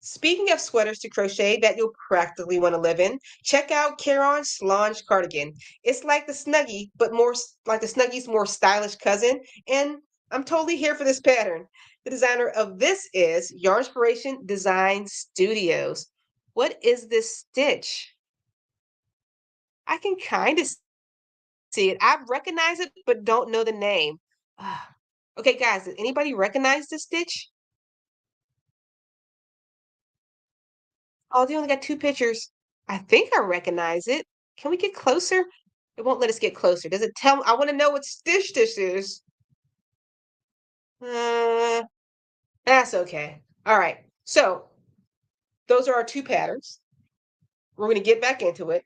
Speaking of sweaters to crochet that you'll practically want to live in, check out Caron Slouch Cardigan. It's like the Snuggie, but more like the Snuggie's more stylish cousin, and I'm totally here for this pattern. The designer of this is Yarnspiration Design Studios. What is this stitch? I can kind of see it. I recognize it, but don't know the name. Ah, okay, guys, does anybody recognize this stitch? Oh, they only got 2 pictures. I think I recognize it. Can we get closer? It won't let us get closer. Does it tell I wanna know what stitch this is. Uh, that's okay. Alright. So, those are our 2 patterns. We're gonna get back into it.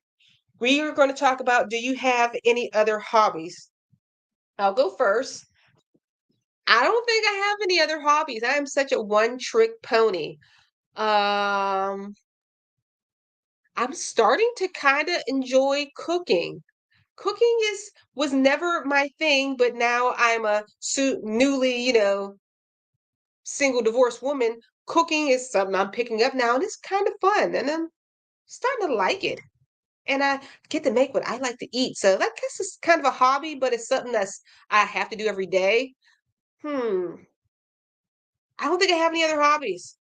We are gonna talk about, do you have any other hobbies? I'll go first. I don't think I have any other hobbies. I am such a one-trick pony. Um, I'm starting to kinda enjoy cooking. Cooking is was never my thing, but now I'm a newly, single divorced woman. Cooking is something I'm picking up now, and it's kind of fun, and I'm starting to like it. And I get to make what I like to eat, so I guess it's kind of a hobby, but it's something I have to do every day. Hmm. I don't think I have any other hobbies.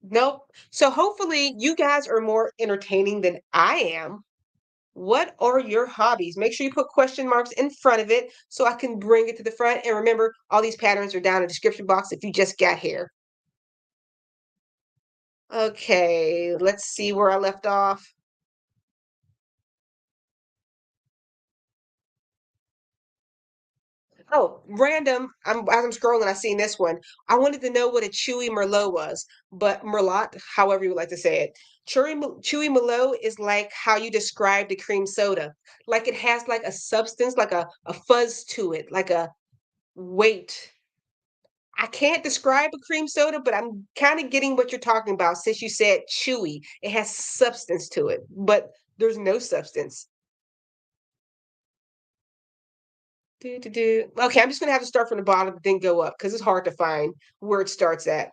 Nope. So hopefully you guys are more entertaining than I am. What are your hobbies? Make sure you put question marks in front of it so I can bring it to the front. And remember, all these patterns are down in the description box if you just got here. Okay, let's see where I left off. Oh, random. As I'm scrolling, I seen this one. I wanted to know what a chewy merlot was, but merlot, however you would like to say it. Chewy merlot is like how you describe the cream soda. Like it has like a substance, like a fuzz to it, like a weight. I can't describe a cream soda, but I'm kind of getting what you're talking about since you said chewy. It has substance to it, but there's no substance. Okay, I'm just gonna have to start from the bottom, then go up because it's hard to find where it starts at.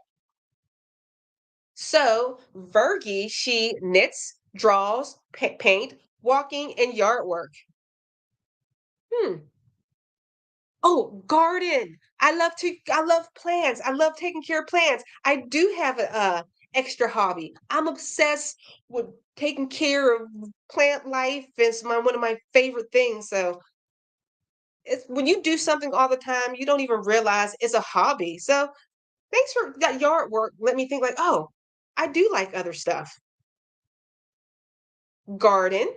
So, Virgie, she knits, draws, paint, walking, and yard work. Hmm. Oh, garden. I love plants. I love taking care of plants. I do have a extra hobby. I'm obsessed with taking care of plant life. It's one of my favorite things. So it's when you do something all the time, you don't even realize it's a hobby. So thanks for that yard work. Let me think like, oh, I do like other stuff. Garden.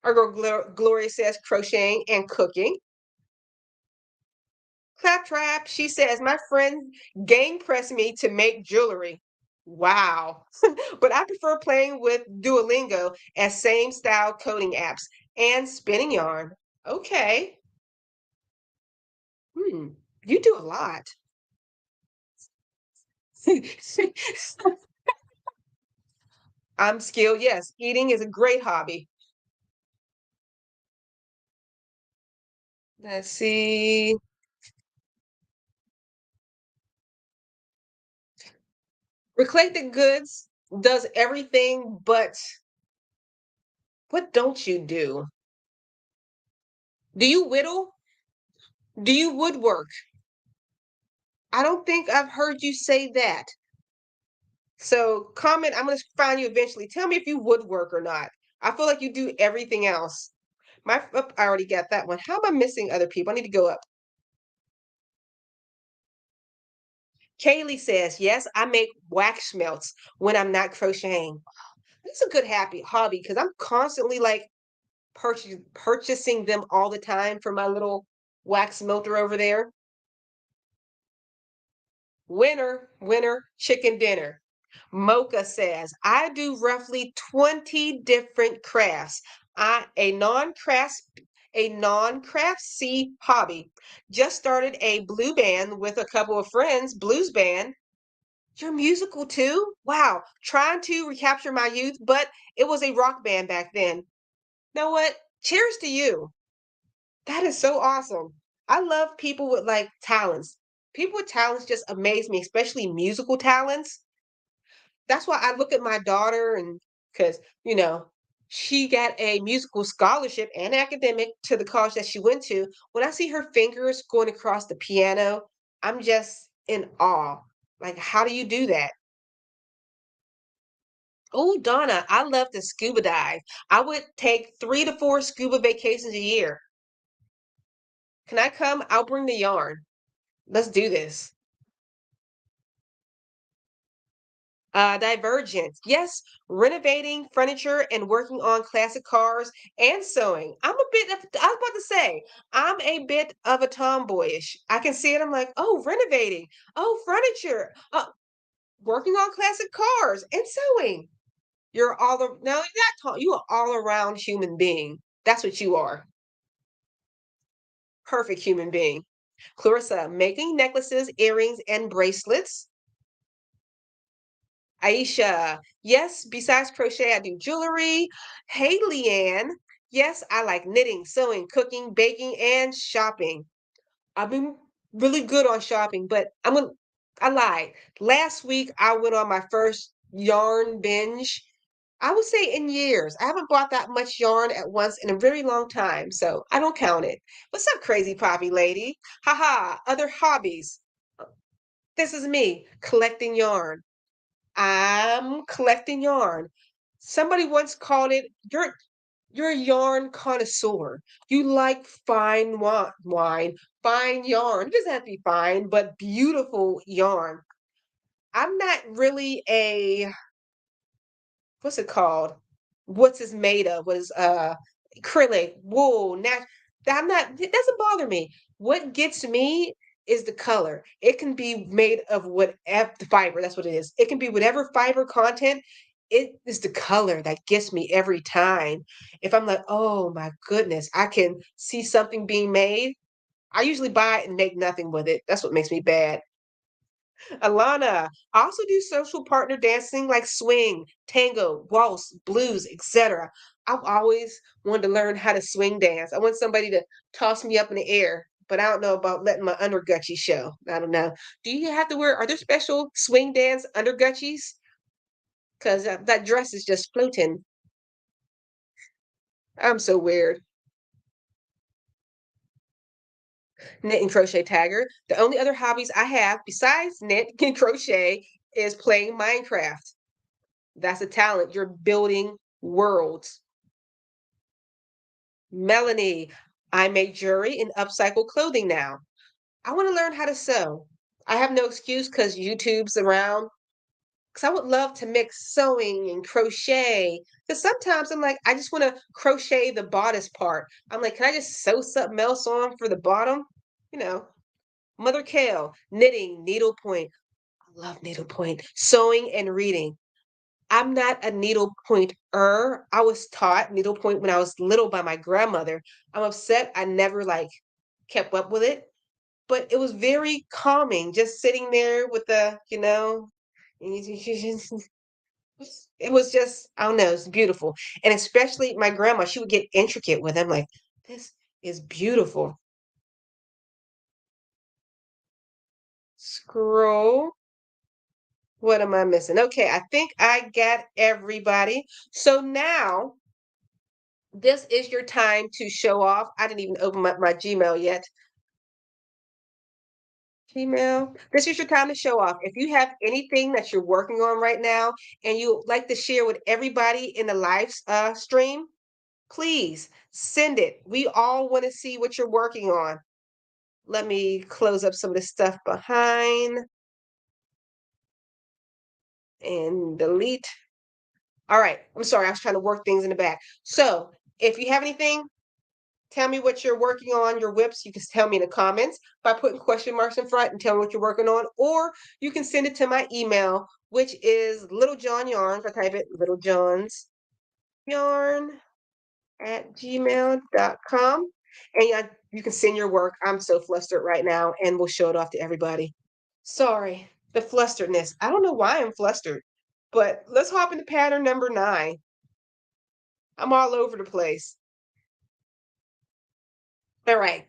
Our girl Gloria says crocheting and cooking. Claptrap, she says, my friend gang pressed me to make jewelry. Wow. But I prefer playing with Duolingo as same style coding apps and spinning yarn. Okay. Hmm. You do a lot. I'm skilled. Yes. Eating is a great hobby. Let's see. Eclectic Goods does everything, but what don't you do? Do you whittle? Do you woodwork? I don't think I've heard you say that. So comment, I'm gonna find you eventually. Tell me if you woodwork or not. I feel like you do everything else. I already got that one. How am I missing other people? I need to go up. Kaylee says, yes, I make wax melts when I'm not crocheting. That's a good happy hobby because I'm constantly like purchasing them all the time for my little wax melter over there. Winner, winner, chicken dinner. Mocha says, I do roughly 20 different crafts. A non-craftsy hobby. Just started a blue band with a couple of friends, blues band. You're musical too? Wow. Trying to recapture my youth, but it was a rock band back then. Know what? Cheers to you. That is so awesome. I love people with like talents. People with talents just amaze me, especially musical talents. That's why I look at my daughter and because, she got a musical scholarship and academic to the college that she went to. When I see her fingers going across the piano, I'm just in awe. Like, how do you do that? Oh, Donna, I love to scuba dive. I would take 3 to 4 scuba vacations a year. Can I come? I'll bring the yarn. Let's do this. Divergent. Yes, renovating furniture and working on classic cars and sewing. I was about to say, I'm a bit of a tomboyish. I can see it. I'm like, oh, renovating. Oh, furniture. Working on classic cars and sewing. No, you're not you are all around human being. That's what you are. Perfect human being. Clarissa, making necklaces, earrings, and bracelets. Aisha, yes, besides crochet, I do jewelry. Hey, Leanne, yes, I like knitting, sewing, cooking, baking, and shopping. I've been really good on shopping, but I lied. Last week, I went on my first yarn binge. I would say in years. I haven't bought that much yarn at once in a very long time, so I don't count it. What's up, crazy poppy lady? Haha, other hobbies. This is me collecting yarn. I'm collecting yarn. Somebody once called it you're a yarn connoisseur. You like fine fine yarn. It doesn't have to be fine, but beautiful yarn. I'm not really a what's it called? What's it made of? What is acrylic, wool, I'm not it doesn't bother me. What gets me is the color. It can be made of whatever the fiber, that's what it is. It can be whatever fiber content. It is the color that gets me every time. If I'm like, oh my goodness, I can see something being made. I usually buy it and make nothing with it. That's what makes me bad. Alana, I also do social partner dancing like swing, tango, waltz, blues, etc. I've always wanted to learn how to swing dance. I want somebody to toss me up in the air, but I don't know about letting my undergutchy show. I don't know. Are there special swing dance undergutchies? Because that dress is just floating. I'm so weird. Knit and crochet tagger. The only other hobbies I have besides knit and crochet is playing Minecraft. That's a talent. You're building worlds. Melanie, I make jewelry and upcycle clothing now. I want to learn how to sew. I have no excuse because YouTube's around. Because I would love to mix sewing and crochet. Because sometimes I'm like, I just want to crochet the bodice part. I'm like, can I just sew something else on for the bottom? You know, Mother Kale, knitting, needlepoint. I love needlepoint. Sewing and reading. I'm not a needlepointer. I was taught needlepoint when I was little by my grandmother. I'm upset I never like kept up with it, but it was very calming just sitting there with it was just, I don't know, it's beautiful. And especially my grandma, she would get intricate with it. I'm like, this is beautiful. Scroll. What am I missing? Okay, I think I got everybody. So now this is your time to show off. I didn't even open up my Gmail yet. Gmail. This is your time to show off. If you have anything that you're working on right now and you like to share with everybody in the live stream, please send it. We all want to see what you're working on. Let me close up some of the stuff behind and delete. All right. I'm sorry. I was trying to work things in the back. So if you have anything, tell me what you're working on, your whips. You can tell me in the comments by putting question marks in front and tell me what you're working on, or you can send it to my email, which is Little John Yarns. I type it Little John's Yarn at gmail.com. And yeah, you can send your work. I'm so flustered right now, and we'll show it off to everybody. Sorry, the flusteredness. I don't know why I'm flustered, but let's hop into pattern number 9. I'm all over the place. All right.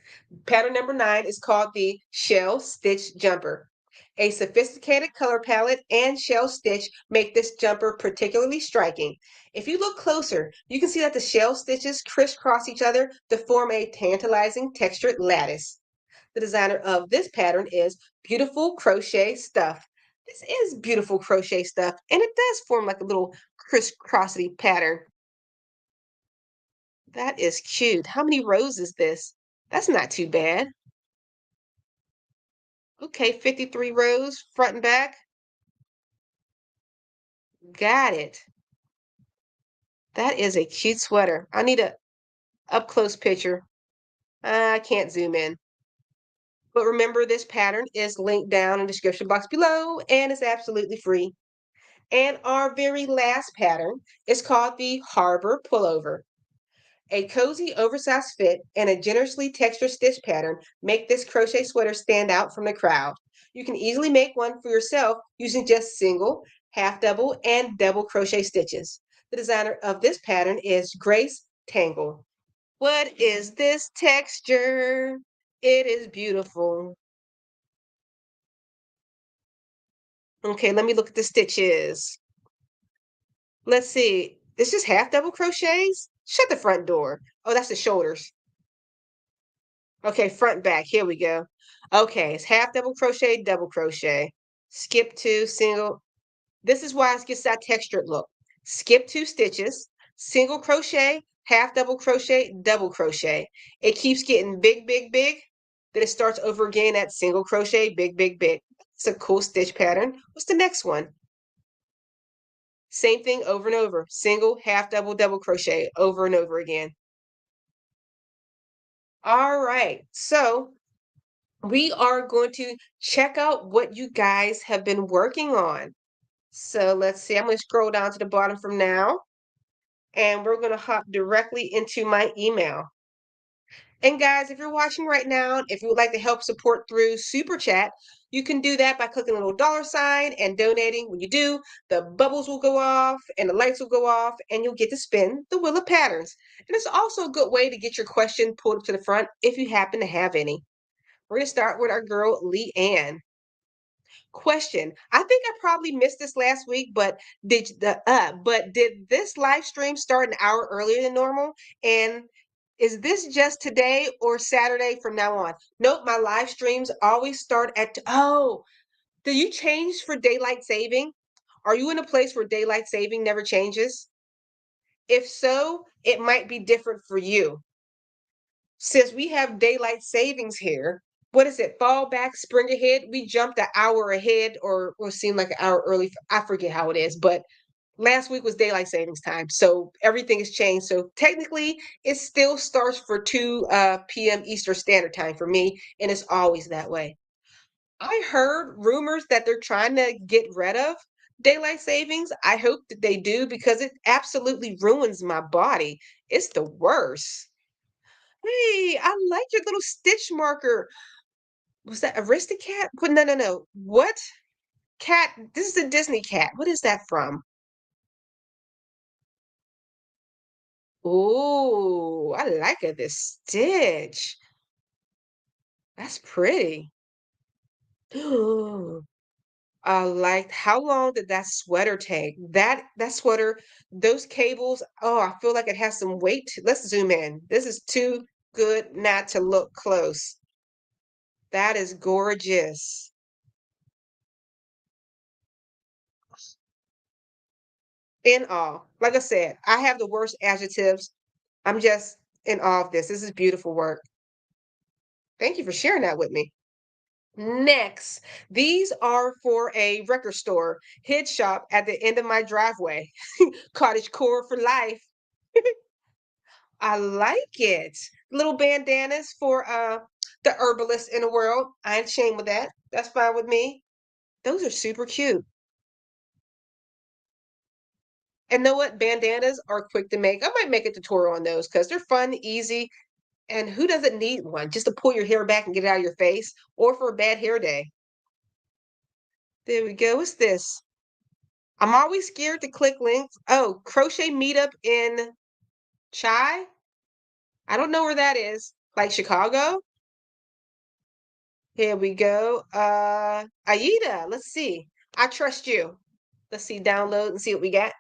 Pattern number 9 is called the shell stitch jumper. A sophisticated color palette and shell stitch make this jumper particularly striking. If you look closer, you can see that the shell stitches crisscross each other to form a tantalizing textured lattice. The designer of this pattern is Beautiful Crochet Stuff. This is Beautiful Crochet Stuff, and it does form like a little crisscrossy pattern. That is cute. How many rows is this? That's not too bad. Okay, 53 rows, front and back. Got it. That is a cute sweater. I need a up close picture. I can't zoom in. But remember, this pattern is linked down in the description box below and it's absolutely free. And our very last pattern is called the Harbor Pullover. A cozy, oversized fit and a generously textured stitch pattern make this crochet sweater stand out from the crowd. You can easily make one for yourself using just single, half double, and double crochet stitches. The designer of this pattern is Grace Tangle. What is this texture? It is beautiful. Okay, let me look at the stitches. Let's see. It's just half double crochets? Shut the front door. Oh, that's the shoulders. Okay, front back. Here we go. Okay, it's half double crochet, skip 2, single. This is why it gets that textured look. Skip 2 stitches, single crochet, half double crochet. It keeps getting big, big, big. Then it starts over again at single crochet, big, big, big. It's a cool stitch pattern. What's the next one? Same thing over and over. Single, half double crochet over and over again. All right. So we are going to check out what you guys have been working on. So let's see, I'm going to scroll down to the bottom from now, and we're going to hop directly into my email. And guys, if you're watching right now, if you would like to help support through Super Chat, you can do that by clicking the little dollar sign and donating. When you do, the bubbles will go off and the lights will go off, and you'll get to spin the Wheel of Patterns. And it's also a good way to get your question pulled up to the front if you happen to have any. We're going to start with our girl, Lee Ann. Question. I think I probably missed this last week, but did this live stream start an hour earlier than normal? And is this just today or Saturday from now on? Nope, my live streams always start at do you change for daylight saving? Are you in a place where daylight saving never changes? If so, it might be different for you. Since we have daylight savings here, what is it? Fall back, spring ahead. We jumped an hour ahead, or seemed like an hour early. I forget how it is, but last week was daylight savings time, so everything has changed. So technically, it still starts for 2 p.m. Eastern Standard Time for me, and it's always that way. I heard rumors that they're trying to get rid of daylight savings. I hope that they do because it absolutely ruins my body. It's the worst. Hey, I like your little stitch marker. Was that Aristocat? No, no, no. What cat? This is a Disney cat. What is that from? Oh, I like it. This stitch. That's pretty. I liked how long did that sweater take? That sweater, those cables. Oh, I feel like it has some weight. Let's zoom in. This is too good not to look close. That is gorgeous. In awe. Like I said, I have the worst adjectives. I'm just in awe of this. This is beautiful work. Thank you for sharing that with me. Next, these are for a record store, head shop at the end of my driveway. Cottage core for life. I like it. Little bandanas for the herbalist in the world. I ain't ashamed with that. That's fine with me. Those are super cute. And know what? Bandanas are quick to make. I might make a tutorial on those because they're fun, easy, and who doesn't need one just to pull your hair back and get it out of your face or for a bad hair day? There we go. What's this? I'm always scared to click links. Oh, crochet meetup in Chai? I don't know where that is. Like Chicago? Here we go. Aida, let's see. I trust you. Let's see, download and see what we got.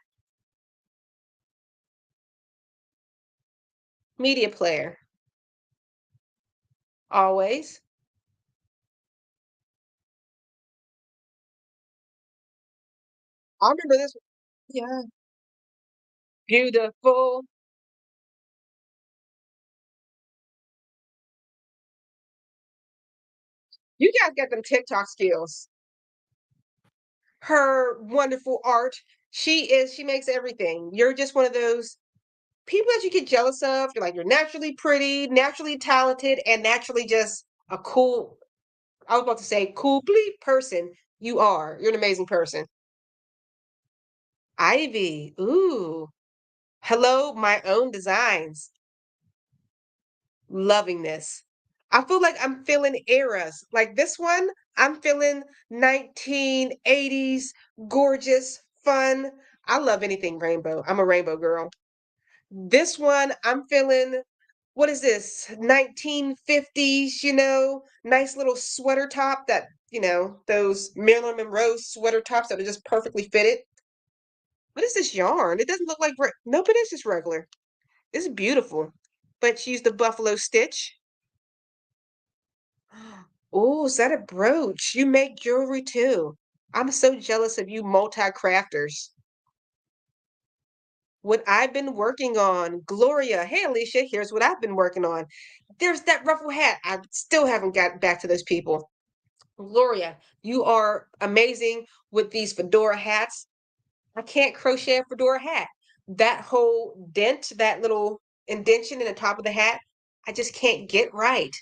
Media player. Always. I remember this. Yeah. Beautiful. You guys got them TikTok skills. Her wonderful art. She makes everything. You're just one of those people that you get jealous of. You're like, you're naturally pretty, naturally talented, and naturally just a cool, I was about to say, cool bleep person. You are. You're an amazing person. Ivy. Ooh. Hello, my own designs. Loving this. I feel like I'm feeling eras. Like this one, I'm feeling 1980s, gorgeous, fun. I love anything rainbow. I'm a rainbow girl. This one, I'm feeling, what is this? 1950s, nice little sweater top that, those Marilyn Monroe sweater tops that are just perfectly fitted. What is this yarn? It doesn't look like, nope, it is just regular. It's beautiful. But she used the buffalo stitch. Oh, is that a brooch? You make jewelry too. I'm so jealous of you multi-crafters. What I've been working on, Gloria. Hey, Alicia, here's what I've been working on. There's that ruffle hat. I still haven't got back to those people. Gloria, you are amazing with these fedora hats. I can't crochet a fedora hat. That whole dent, that little indention in the top of the hat, I just can't get right.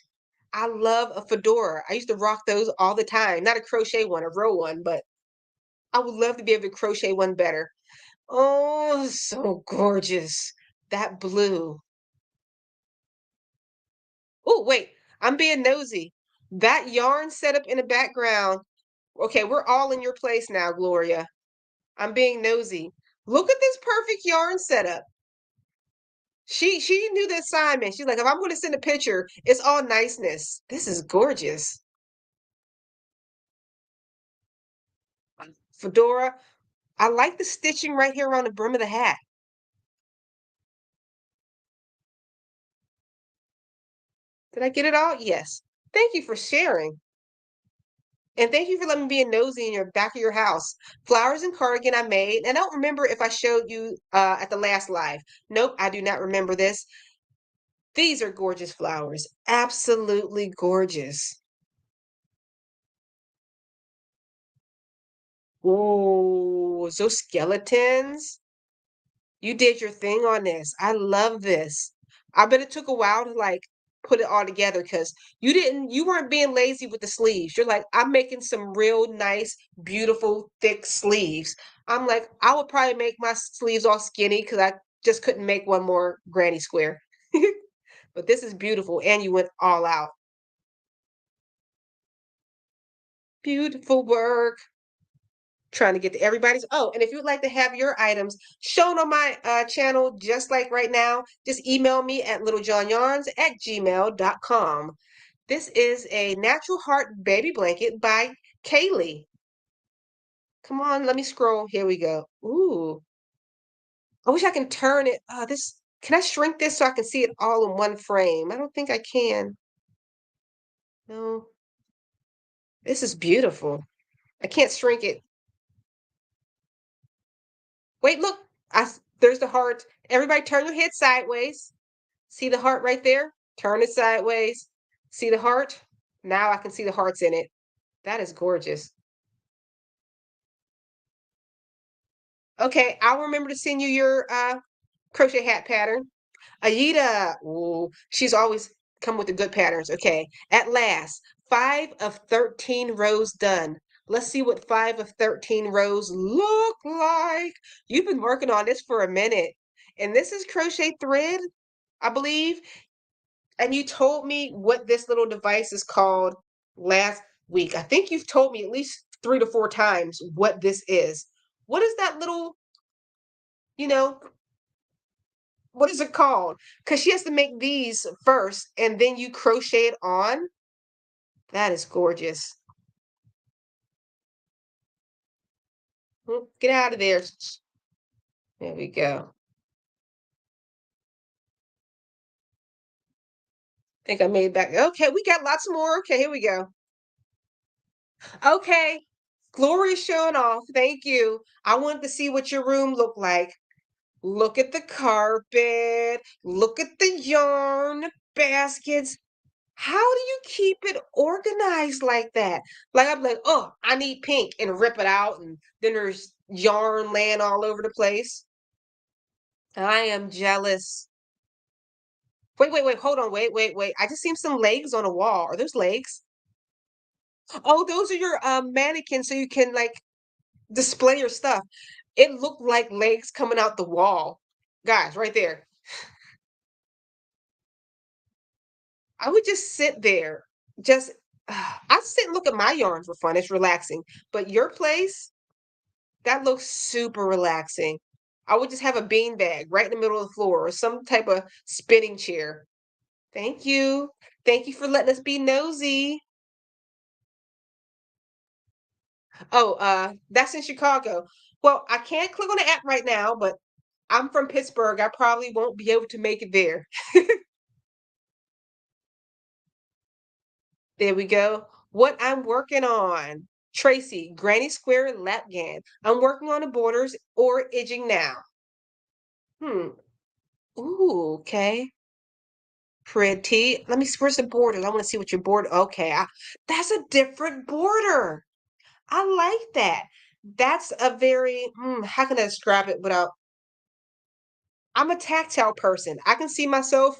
I love a fedora. I used to rock those all the time. Not a crochet one, a row one, but I would love to be able to crochet one better. Oh, so gorgeous. That blue. Oh, wait, I'm being nosy. That yarn setup in the background. Okay, we're all in your place now, Gloria. I'm being nosy. Look at this perfect yarn setup. She knew the assignment. She's like, if I'm going to send a picture, it's all niceness. This is gorgeous. Fedora. I like the stitching right here around the brim of the hat. Did I get it all? Yes. Thank you for sharing. And thank you for letting me be a nosy in your back of your house. Flowers and cardigan I made. And I don't remember if I showed you at the last live. Nope, I do not remember this. These are gorgeous flowers. Absolutely gorgeous. Oh, those skeletons. You did your thing on this. I love this. I bet it took a while to like put it all together because you weren't being lazy with the sleeves. You're like, I'm making some real nice, beautiful, thick sleeves. I'm like, I would probably make my sleeves all skinny because I just couldn't make one more granny square. But this is beautiful, and you went all out. Beautiful work. Trying to get to everybody's. Oh, and if you'd like to have your items shown on my channel, just like right now, just email me at littlejohnyarns@gmail.com. This is a natural heart baby blanket by Kaylee. Come on, let me scroll. Here we go. Ooh, I wish I can turn it. Can I shrink this so I can see it all in one frame? I don't think I can. No, this is beautiful. I can't shrink it. Wait, look. There's the heart. Everybody turn your head sideways. See the heart right there? Turn it sideways. See the heart? Now I can see the hearts in it. That is gorgeous. Okay, I'll remember to send you your crochet hat pattern. Aida, ooh, she's always come with the good patterns. Okay, at last, 5 of 13 rows done. Let's see what 5 of 13 rows look like. You've been working on this for a minute. And this is crochet thread, I believe. And you told me what this little device is called last week. I think you've told me at least 3 to 4 times what this is. What is that little, you know, what is it called? Because she has to make these first and then you crochet it on. That is gorgeous. Get out of there. There we go. Think I made it back. Okay, we got lots more. Okay, here we go. Okay, Gloria's showing off. Thank you. I wanted to see what your room looked like. Look at the carpet. Look at the yarn baskets. How do you keep it organized like that? Like I'm like, oh, I need pink and rip it out, and then there's yarn laying all over the place. I am jealous. Wait, wait, wait, hold on, wait, wait, wait. I just seen some legs on a wall. Are those legs? Oh, those are your mannequins so you can like display your stuff. It looked like legs coming out the wall. Guys, right there. I would just sit there. Just I sit and look at my yarn for fun. It's relaxing. But your place, that looks super relaxing. I would just have a bean bag right in the middle of the floor or some type of spinning chair. Thank you. Thank you for letting us be nosy. Oh, that's in Chicago. Well, I can't click on the app right now, but I'm from Pittsburgh. I probably won't be able to make it there. There we go. What I'm working on. Tracy, Granny Square Lapgan. I'm working on the borders or edging now. Hmm. Ooh, okay. Pretty. Let me see, where's the borders? I want to see what your border. Okay, that's a different border. I like that. That's a very, how can I describe it without I'm a tactile person. I can see myself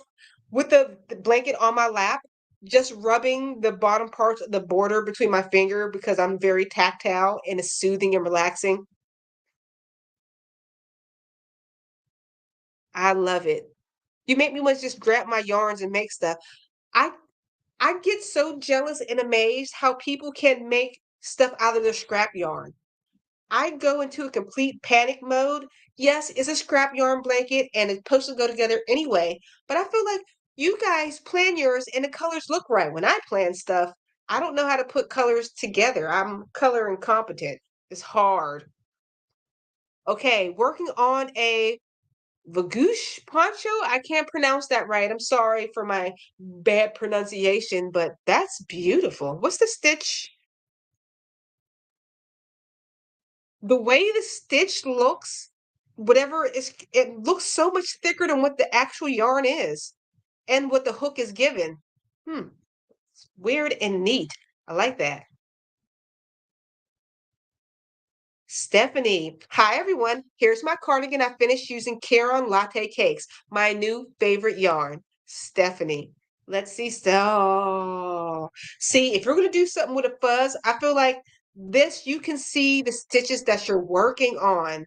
with the blanket on my lap, just rubbing the bottom parts of the border between my finger because I'm very tactile and it's soothing and relaxing. I love it. You make me want to just grab my yarns and make stuff. I I get so jealous and amazed how people can make stuff out of their scrap yarn. I go into a complete panic mode. Yes, it's a scrap yarn blanket and it's supposed to go together anyway, but I feel like you guys plan yours and the colors look right. When I plan stuff, I don't know how to put colors together. I'm color incompetent. It's hard. Okay, working on a Vagouche poncho. I can't pronounce that right. I'm sorry for my bad pronunciation, but that's beautiful. What's the stitch? The way the stitch looks, whatever is, it looks so much thicker than what the actual yarn is and what the hook is given. Hmm, weird and neat. I like that. Stephanie. Hi, everyone. Here's my cardigan I finished using Caron Latte Cakes, my new favorite yarn. Stephanie. Let's see. So, see, if you're going to do something with a fuzz, I feel like this, you can see the stitches that you're working on.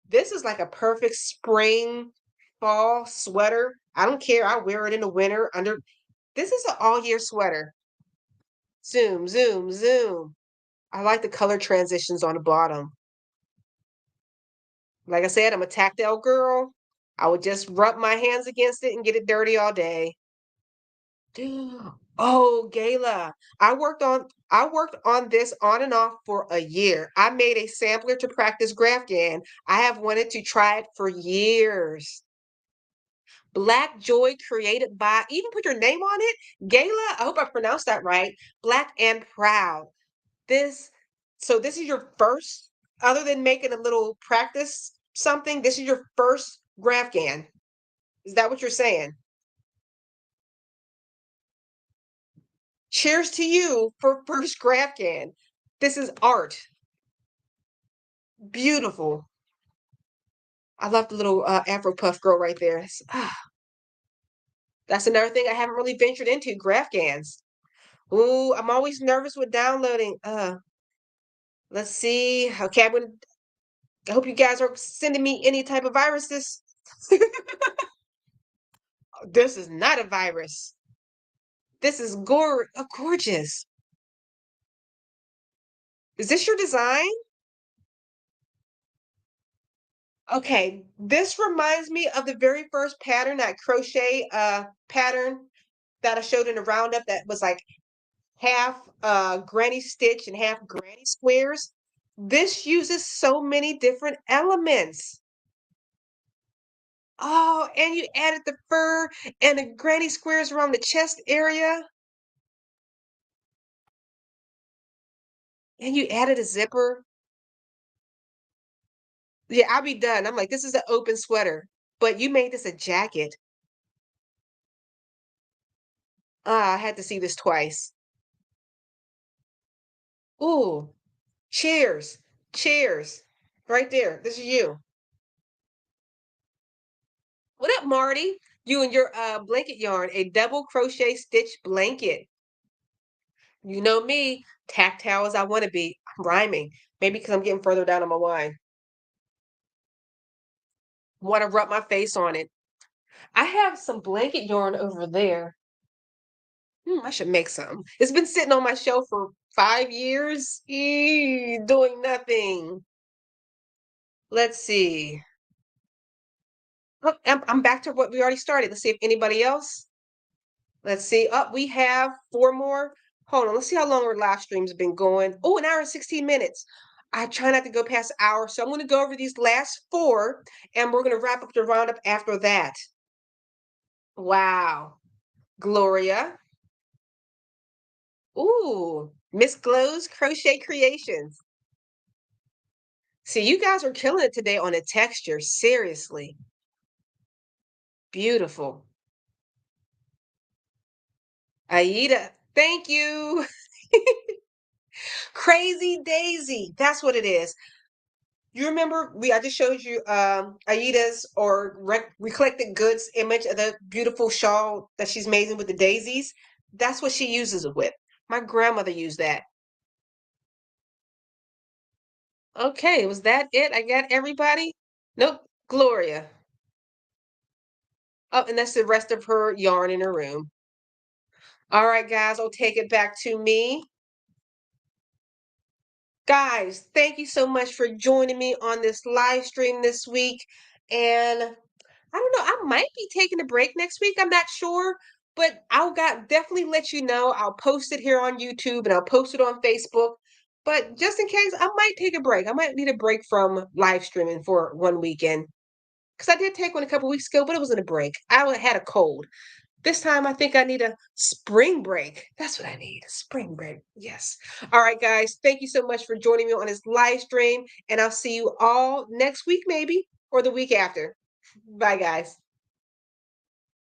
This is like a perfect spring, fall sweater. I don't care. I wear it in the winter under. This is an all year sweater. Zoom, zoom, zoom. I like the color transitions on the bottom. Like I said, I'm a tactile girl. I would just rub my hands against it and get it dirty all day. Oh, Gayla, I worked on this on and off for a year. I made a sampler to practice GraphGAN. I have wanted to try it for years. Black Joy created by, even put your name on it, Gayla. I hope I pronounced that right. Black and Proud. This, so this is your first, other than making a little practice something, this is your first GraphGAN. Is that what you're saying? Cheers to you for first GraphGAN. This is art. Beautiful. I love the little Afro Puff girl right there. That's another thing I haven't really ventured into, GraphGANs. Ooh, I'm always nervous with downloading. Let's see. Okay, I hope you guys are sending me any type of viruses. This is not a virus. This is gorgeous. Is this your design? Okay, this reminds me of the very first pattern, that crochet pattern that I showed in the roundup that was like half granny stitch and half granny squares. This uses so many different elements. Oh, and you added the fur and the granny squares around the chest area, and you added a zipper. Yeah, I'll be done. I'm like, this is an open sweater, but you made this a jacket. Ah, I had to see this twice. Ooh, cheers. Cheers. Right there. This is you. What up, Marty? You and your blanket yarn, a double crochet stitch blanket. You know me, tactile as I want to be. I'm rhyming. Maybe because I'm getting further down on my wine. Want to rub my face on it. I have some blanket yarn over there. I should make some. It's been sitting on my shelf for 5 years, doing nothing. Let's see. Oh, I'm back to what we already started. Let's see if anybody else. Let's see. Up, we have four more. Hold on. Let's see how long our live stream's been going. Oh, an hour and 16 minutes. I try not to go past an hour, so I'm going to go over these last four, and we're going to wrap up the roundup after that. Wow. Gloria. Ooh, Miss Glow's Crochet Creations. See, you guys are killing it today on the texture. Seriously. Beautiful. Aida, thank you. Crazy Daisy. That's what it is. You remember I just showed you Aida's or Recollected Goods image of the beautiful shawl that she's making with the daisies. That's what she uses it with. My grandmother used that. Okay, was that it? I got everybody? Nope. Gloria. Oh, and that's the rest of her yarn in her room. All right, guys, I'll take it back to me. Guys, thank you so much for joining me on this live stream this week. And I don't know, I might be taking a break next week. I'm not sure, but definitely let you know. I'll post it here on YouTube and I'll post it on Facebook. But just in case, I might take a break. I might need a break from live streaming for one weekend. Because I did take one a couple weeks ago, but it wasn't a break. I had a cold. This time I think I need a spring break. That's what I need. A spring break. Yes. All right, guys. Thank you so much for joining me on this live stream. And I'll see you all next week, maybe, or the week after. Bye, guys.